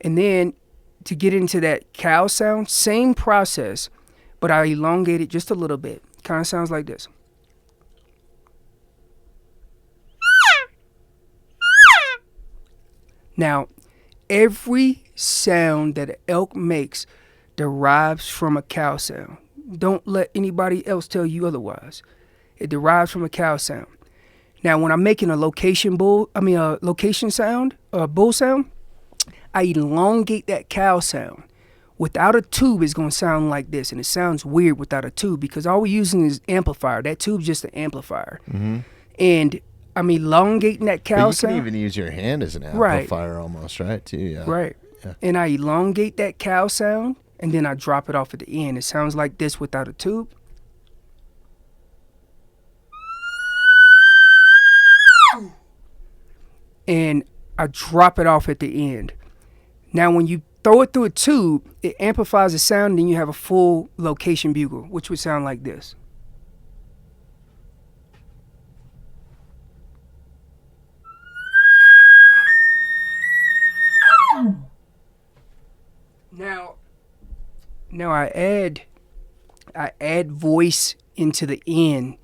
and then to get into that cow sound, same process, but I elongate it just a little bit. Kind of sounds like this. Now, every sound that an elk makes derives from a cow sound. Don't let anybody else tell you otherwise. It derives from a cow sound. Now, when I'm making a location sound, a bull sound, I elongate that cow sound. Without a tube, it's going to sound like this, and it sounds weird without a tube because all we're using is amplifier. That tube's just an amplifier. Mm-hmm. And I'm elongating that cow sound. You can even use your hand as an amplifier almost, right? Too, yeah. Right. Yeah. And I elongate that cow sound, and then I drop it off at the end. It sounds like this without a tube. And I drop it off at the end. Now, when you throw it through a tube, it amplifies the sound, and then you have a full location bugle, which would sound like this. Now I add voice into the end,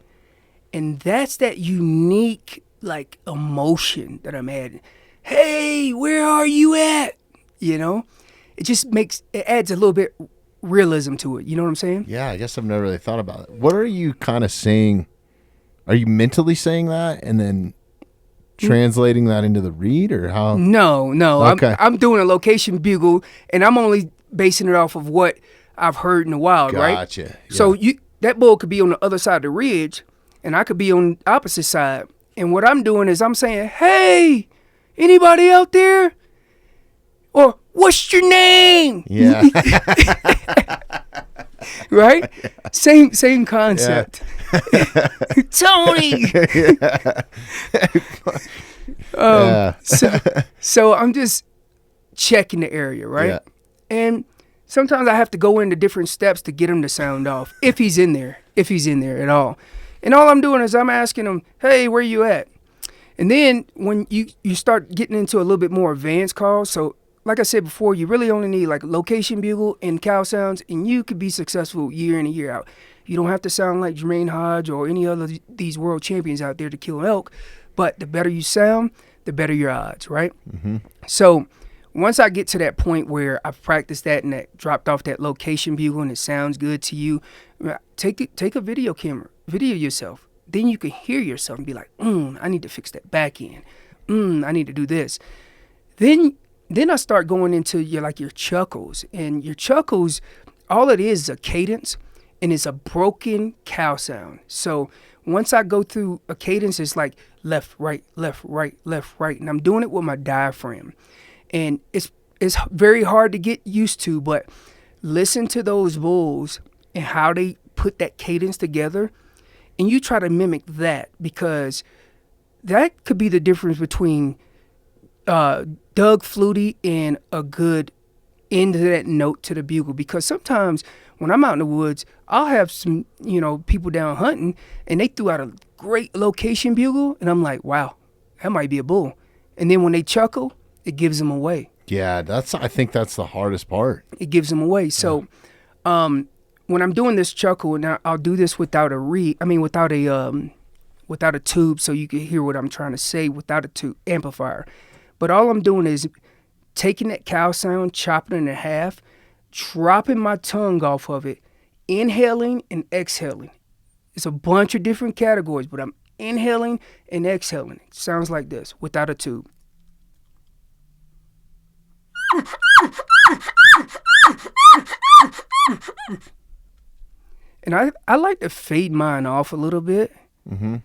and that's that unique like emotion that I'm adding. Hey, where are you at? It just adds a little bit realism to it. You know what I'm saying? Yeah, I guess I've never really thought about it. What are you kind of saying? Are you mentally saying that and then translating that into the read, or how? No. Okay. I'm doing a location bugle, and I'm only basing it off of what I've heard in the wild, right? Gotcha. Yeah. So that bull could be on the other side of the ridge, and I could be on the opposite side. And what I'm doing is I'm saying, hey, anybody out there? Or what's your name? Yeah. Right? Yeah. Same concept. Yeah. Tony. So I'm just checking the area, right? Yeah. And sometimes I have to go into different steps to get him to sound off if he's in there. if he's in there at all. And all I'm doing is I'm asking him, hey, where you at? And then when you start getting into a little bit more advanced calls, so like I said before, you really only need like location bugle and cow sounds, and you could be successful year in and year out. You don't have to sound like Jermaine Hodge or any other these world champions out there to kill an elk, but the better you sound, the better your odds, right? Mm-hmm. So once I get to that point where I've practiced that and that dropped off that location bugle and it sounds good to you, take a video camera, video yourself. Then you can hear yourself and be like, I need to fix that back end. I need to do this. Then I start going into your chuckles. And your chuckles, all it is a cadence, and it's a broken cow sound. So once I go through a cadence, it's like left, right, left, right, left, right. And I'm doing it with my diaphragm. And it's very hard to get used to, but listen to those bulls and how they put that cadence together. And you try to mimic that, because that could be the difference between Doug Flutie and a good end to that note to the bugle. Because sometimes when I'm out in the woods, I'll have some, people down hunting, and they threw out a great location bugle, and I'm like, wow, that might be a bull. And then when they chuckle, it gives them away. Yeah, I think that's the hardest part. It gives them away. So, when I'm doing this chuckle, and I'll do this without a tube, so you can hear what I'm trying to say without a tube amplifier. But all I'm doing is taking that cow sound, chopping it in half, dropping my tongue off of it, inhaling and exhaling. It's a bunch of different categories, but I'm inhaling and exhaling. It sounds like this without a tube. And I like to fade mine off a little bit. Mm-hmm.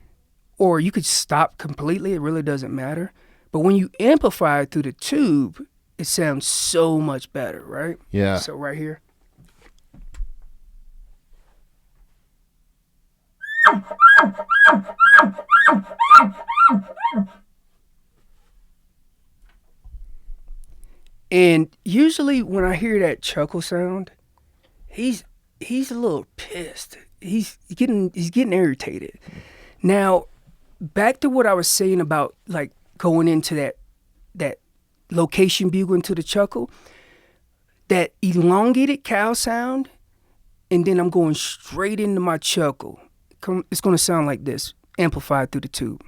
Or you could stop completely. It really doesn't matter. But when you amplify it through the tube, it sounds so much better, right? Yeah. So right here. And usually when I hear that chuckle sound, he's a little pissed. He's getting irritated. Now, back to what I was saying about like going into that location bugle into the chuckle, that elongated cow sound, and then I'm going straight into my chuckle. It's going to sound like this, amplified through the tube.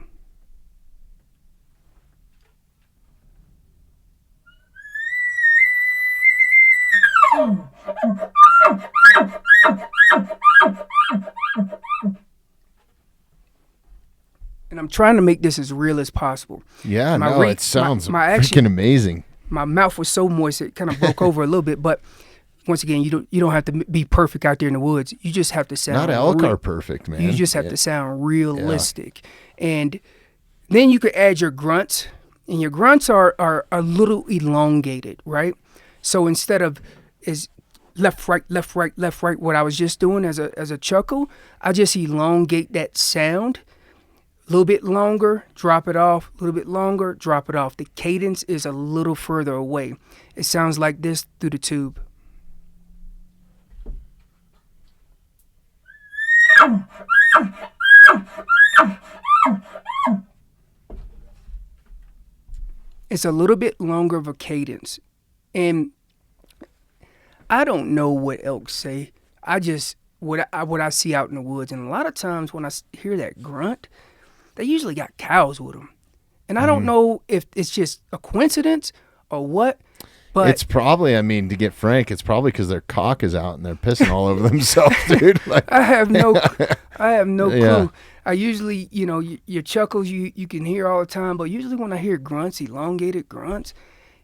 And I'm trying to make this as real as possible. Yeah, it sounds freaking amazing. My mouth was so moist it kind of broke over a little bit, but once again, you don't have to be perfect out there in the woods. You just have to sound. Not elk are perfect, man. You just have to sound realistic, and then you could add your grunts, and your grunts are a little elongated, right? So instead of is left, right, left, right, left, right, what I was just doing as a chuckle, I just elongate that sound. A little bit longer, drop it off. A little bit longer, drop it off. The cadence is a little further away. It sounds like this through the tube. It's a little bit longer of a cadence. And I don't know what elk say. I just, what I see out in the woods. And a lot of times when I hear that grunt, they usually got cows with them. And I don't know if it's just a coincidence or what, but it's probably, to get frank, it's probably because their cock is out and they're pissing all over themselves, dude. Like, I have no clue. Yeah. I usually, your chuckles you can hear all the time, but usually when I hear grunts, elongated grunts,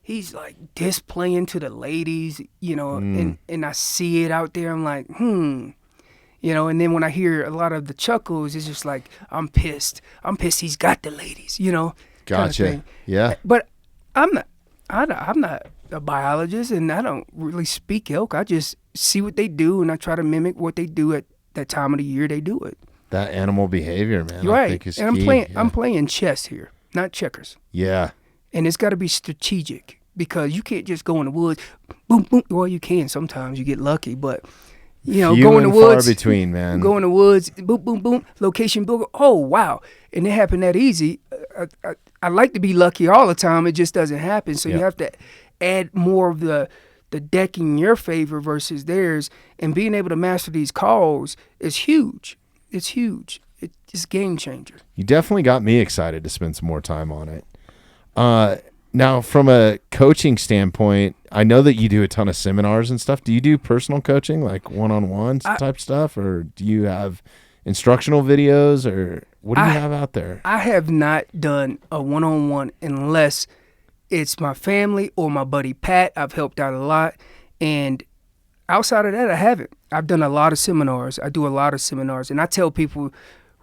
he's like displaying to the ladies, and I see it out there. I'm like, and then when I hear a lot of the chuckles, it's just like, I'm pissed. He's got the ladies, Gotcha. Kind of Yeah. But I'm not a biologist, and I don't really speak elk. I just see what they do, and I try to mimic what they do at that time of the year they do it. That animal behavior, man. You're I right. think is And key. I'm playing chess here, not checkers. Yeah. And it's got to be strategic, because you can't just go in the woods, boom, boom. Well, you can sometimes. You get lucky, but You know, Few go in the and far woods. between, man. Go in the woods, boom, boom, boom, location, boom. Oh, wow. And it happened that easy. I like to be lucky all the time. It just doesn't happen. So you have to add more of the deck in your favor versus theirs. And being able to master these calls is huge. It's huge. It's game changer. You definitely got me excited to spend some more time on it. Now, from a coaching standpoint, I know that you do a ton of seminars and stuff. Do you do personal coaching, like one-on-one type stuff, or do you have instructional videos, or what do you have out there? I have not done a one-on-one unless it's my family or my buddy Pat. I've helped out a lot. And outside of that, I haven't. I've done a lot of seminars. I do a lot of seminars. And I tell people,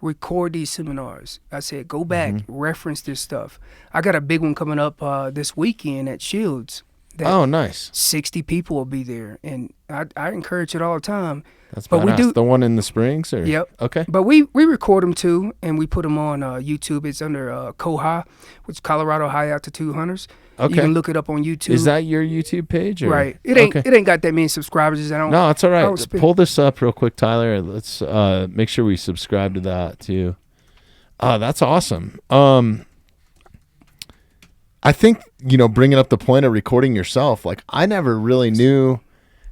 record these seminars. I said, go back, reference this stuff. I got a big one coming up this weekend at Shields. Oh, nice. 60 people will be there. And I encourage it all the time. That's badass. We do the one in the Springs? Or? Yep. Okay. But we record them too, and we put them on YouTube. It's under COHA, which is Colorado High Altitude Hunters. Okay. You can look it up on YouTube. Is that your YouTube page? Or? Right. It ain't got that many subscribers. No, it's all right. Pull this up real quick, Tyler. Let's make sure we subscribe to that too. That's awesome. I think, bringing up the point of recording yourself, like I never really knew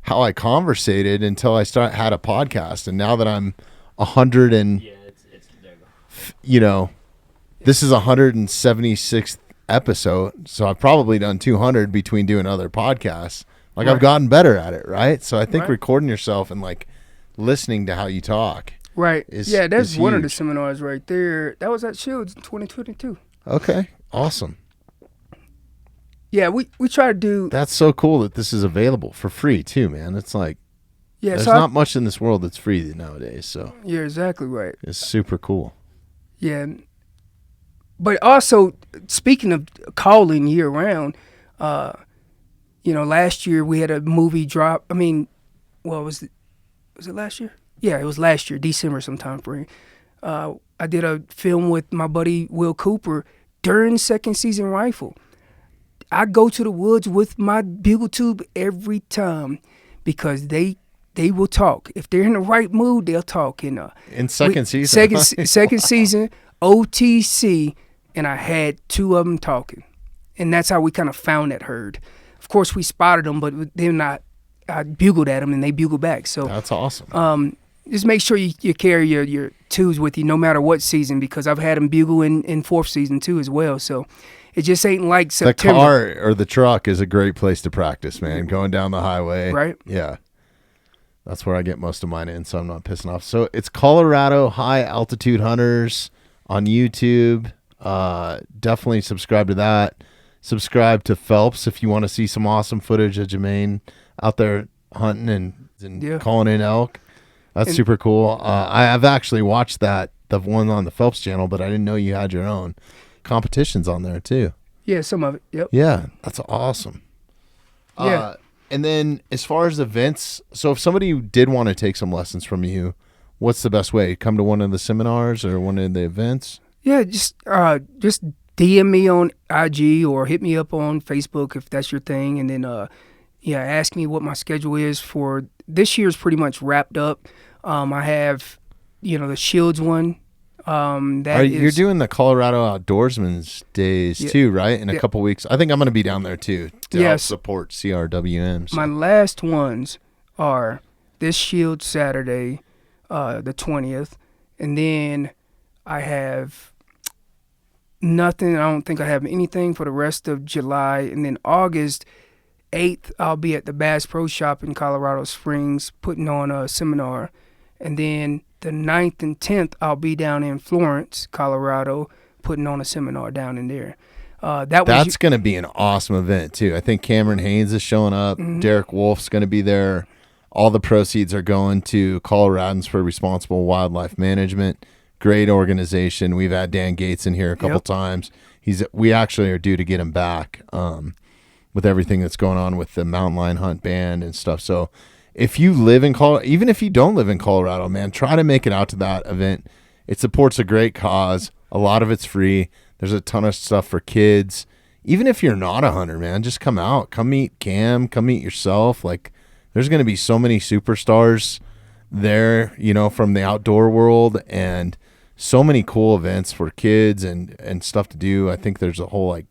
how I conversated until I had a podcast. And now that I'm 100 and, this is 176th episode. So I've probably done 200 between doing other podcasts. Like I've gotten better at it. Right. So I think recording yourself and like listening to how you talk. Right. That's one of the huge. seminars right there. That was at Shields in 2022. Okay. Awesome. Yeah, we try to do. That's so cool that this is available for free too, man. It's like there's so not much in this world that's free nowadays. So you're exactly right. It's super cool. Yeah, but also speaking of calling year round, last year we had a movie drop. I mean, was it last year? Yeah, it was last year, December sometime frame. I did a film with my buddy Will Cooper during second season rifle. I go to the woods with my bugle tube every time because they will talk. If they're in the right mood, they'll talk. And in second season, second season, OTC, and I had two of them talking, and that's how we kind of found that herd. Of course, we spotted them, but then I bugled at them, and they bugled back. So that's awesome. Just make sure you carry your tubes with you no matter what season, because I've had them bugle in fourth season too as well. So. It just ain't like September. The car or the truck is a great place to practice, man. Going down the highway. Right. Yeah. That's where I get most of mine in, so I'm not pissing off. So it's Colorado High Altitude Hunters on YouTube. Definitely subscribe to that. Subscribe to Phelps if you want to see some awesome footage of Jermaine out there hunting and calling in elk. That's super cool. I have actually watched the one on the Phelps channel, but I didn't know you had your own. Competitions on there too. Yeah, some of it. Yep. Yeah, that's awesome. Yeah. And then as far as events, so if somebody did want to take some lessons from you, what's the best way? Come to one of the seminars or one of the events? Yeah, just DM me on IG or hit me up on Facebook if that's your thing, and then ask me what my schedule is for this year's pretty much wrapped up. I have the Shields one. You're doing the Colorado Outdoorsman's Days too, right? In a couple weeks. I think I'm going to be down there too to help support CRWM. So. My last ones are this Shield Saturday, the 20th, and then I have nothing. I don't think I have anything for the rest of July, and then August 8th, I'll be at the Bass Pro Shop in Colorado Springs putting on a seminar, and then the 9th and 10th, I'll be down in Florence, Colorado, putting on a seminar down in there. That's going to be an awesome event, too. I think Cameron Haynes is showing up. Mm-hmm. Derek Wolf's going to be there. All the proceeds are going to Coloradans for Responsible Wildlife Management. Great organization. We've had Dan Gates in here a couple times. We actually are due to get him back with everything that's going on with the mountain lion hunt ban and stuff. So if you live in Colorado, even if you don't live in Colorado, man, try to make it out to that event. It supports a great cause. A lot of it's free. There's a ton of stuff for kids. Even if you're not a hunter, man, just come out. Come meet Cam. Come meet yourself. Like, there's going to be so many superstars there, you know, from the outdoor world, and so many cool events for kids and stuff to do. I think there's a whole like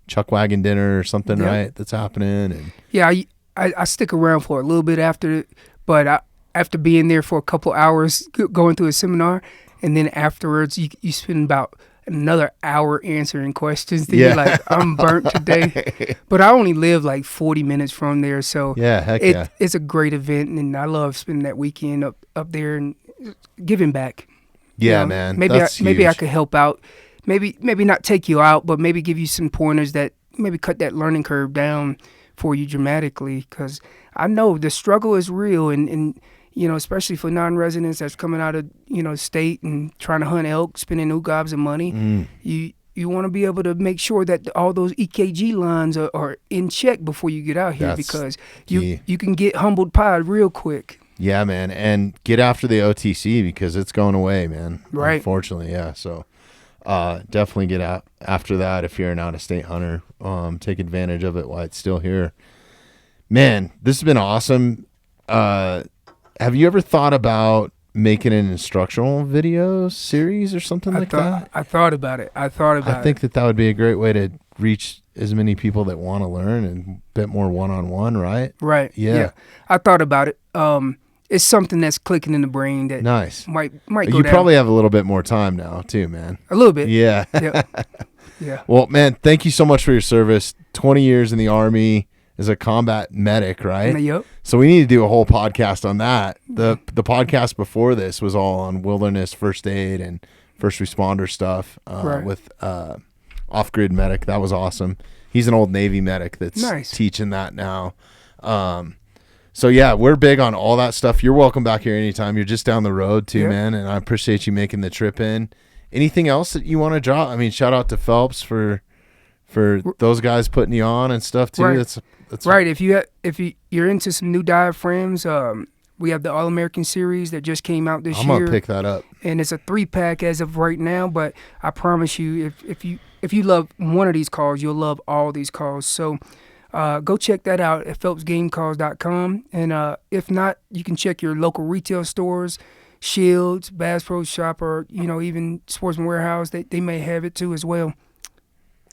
chuck wagon dinner or something, right? That's happening. And yeah, I stick around for a little bit after, but after being there for a couple hours going through a seminar, and then afterwards you spend about another hour answering questions. Then you're like, I'm burnt today. But I only live like 40 minutes from there, so it's a great event, and I love spending that weekend up there and giving back. Yeah, man. Maybe I could help out. Maybe not take you out, but maybe give you some pointers that maybe cut that learning curve down for you dramatically, because I know the struggle is real, and you know, especially for non-residents that's coming out of, you know, state and trying to hunt elk, spending new gobs of money. You want to be able to make sure that all those EKG lines are in check before you get out here, because you can get humbled pie real quick. Yeah, man, and get after the OTC because it's going away, man. Right. Unfortunately, yeah. So definitely get out after that if you're an out-of-state hunter. Take advantage of it while it's still here. Man, this has been awesome. Have you ever thought about making an instructional video series or something like that? I thought about it. I think that would be a great way to reach as many people that want to learn and a bit more one-on-one, right? Right. Yeah. I thought about it. It's something that's clicking in the brain that might go You down. probably have a little bit more time now too, man. A little bit. Yeah. Yeah. Well, man, thank you so much for your service. 20 years in the Army as a combat medic, right? Yep. So we need to do a whole podcast on that. The podcast before this was all on wilderness first aid and first responder stuff with off-grid medic. That was awesome. He's an old Navy medic that's teaching that now. So yeah, we're big on all that stuff. You're welcome back here anytime. You're just down the road too, man. And I appreciate you making the trip in. Anything else that you want to drop? I mean, shout out to Phelps for those guys putting you on and stuff too. Right. That's right. If you're into some new diaphragms, we have the All-American series that just came out this year. I'm gonna pick that up. And it's a 3-pack as of right now. But I promise you, if you love one of these calls, you'll love all these calls. So go check that out at PhelpsGameCalls.com. And if not, you can check your local retail stores, Shields, Bass Pro Shop, or even Sportsman Warehouse. They may have it too as well.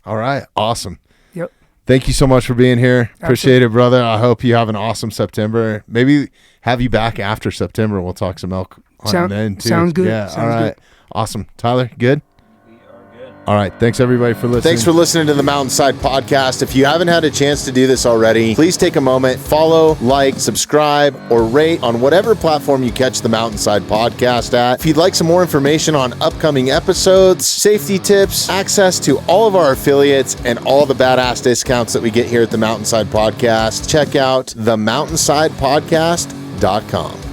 All right. Awesome. Yep. Thank you so much for being here. Appreciate it, brother. I hope you have an awesome September. Maybe have you back after September. We'll talk some elk hunting then too. Sounds good. Yeah. All right. Good. Awesome. Tyler, good? We are good. All right. Thanks, everybody, for listening. Thanks for listening to the Mountainside Podcast. If you haven't had a chance to do this already, please take a moment, follow, like, subscribe, or rate on whatever platform you catch the Mountainside Podcast at. If you'd like some more information on upcoming episodes, safety tips, access to all of our affiliates, and all the badass discounts that we get here at the Mountainside Podcast, check out themountainsidepodcast.com.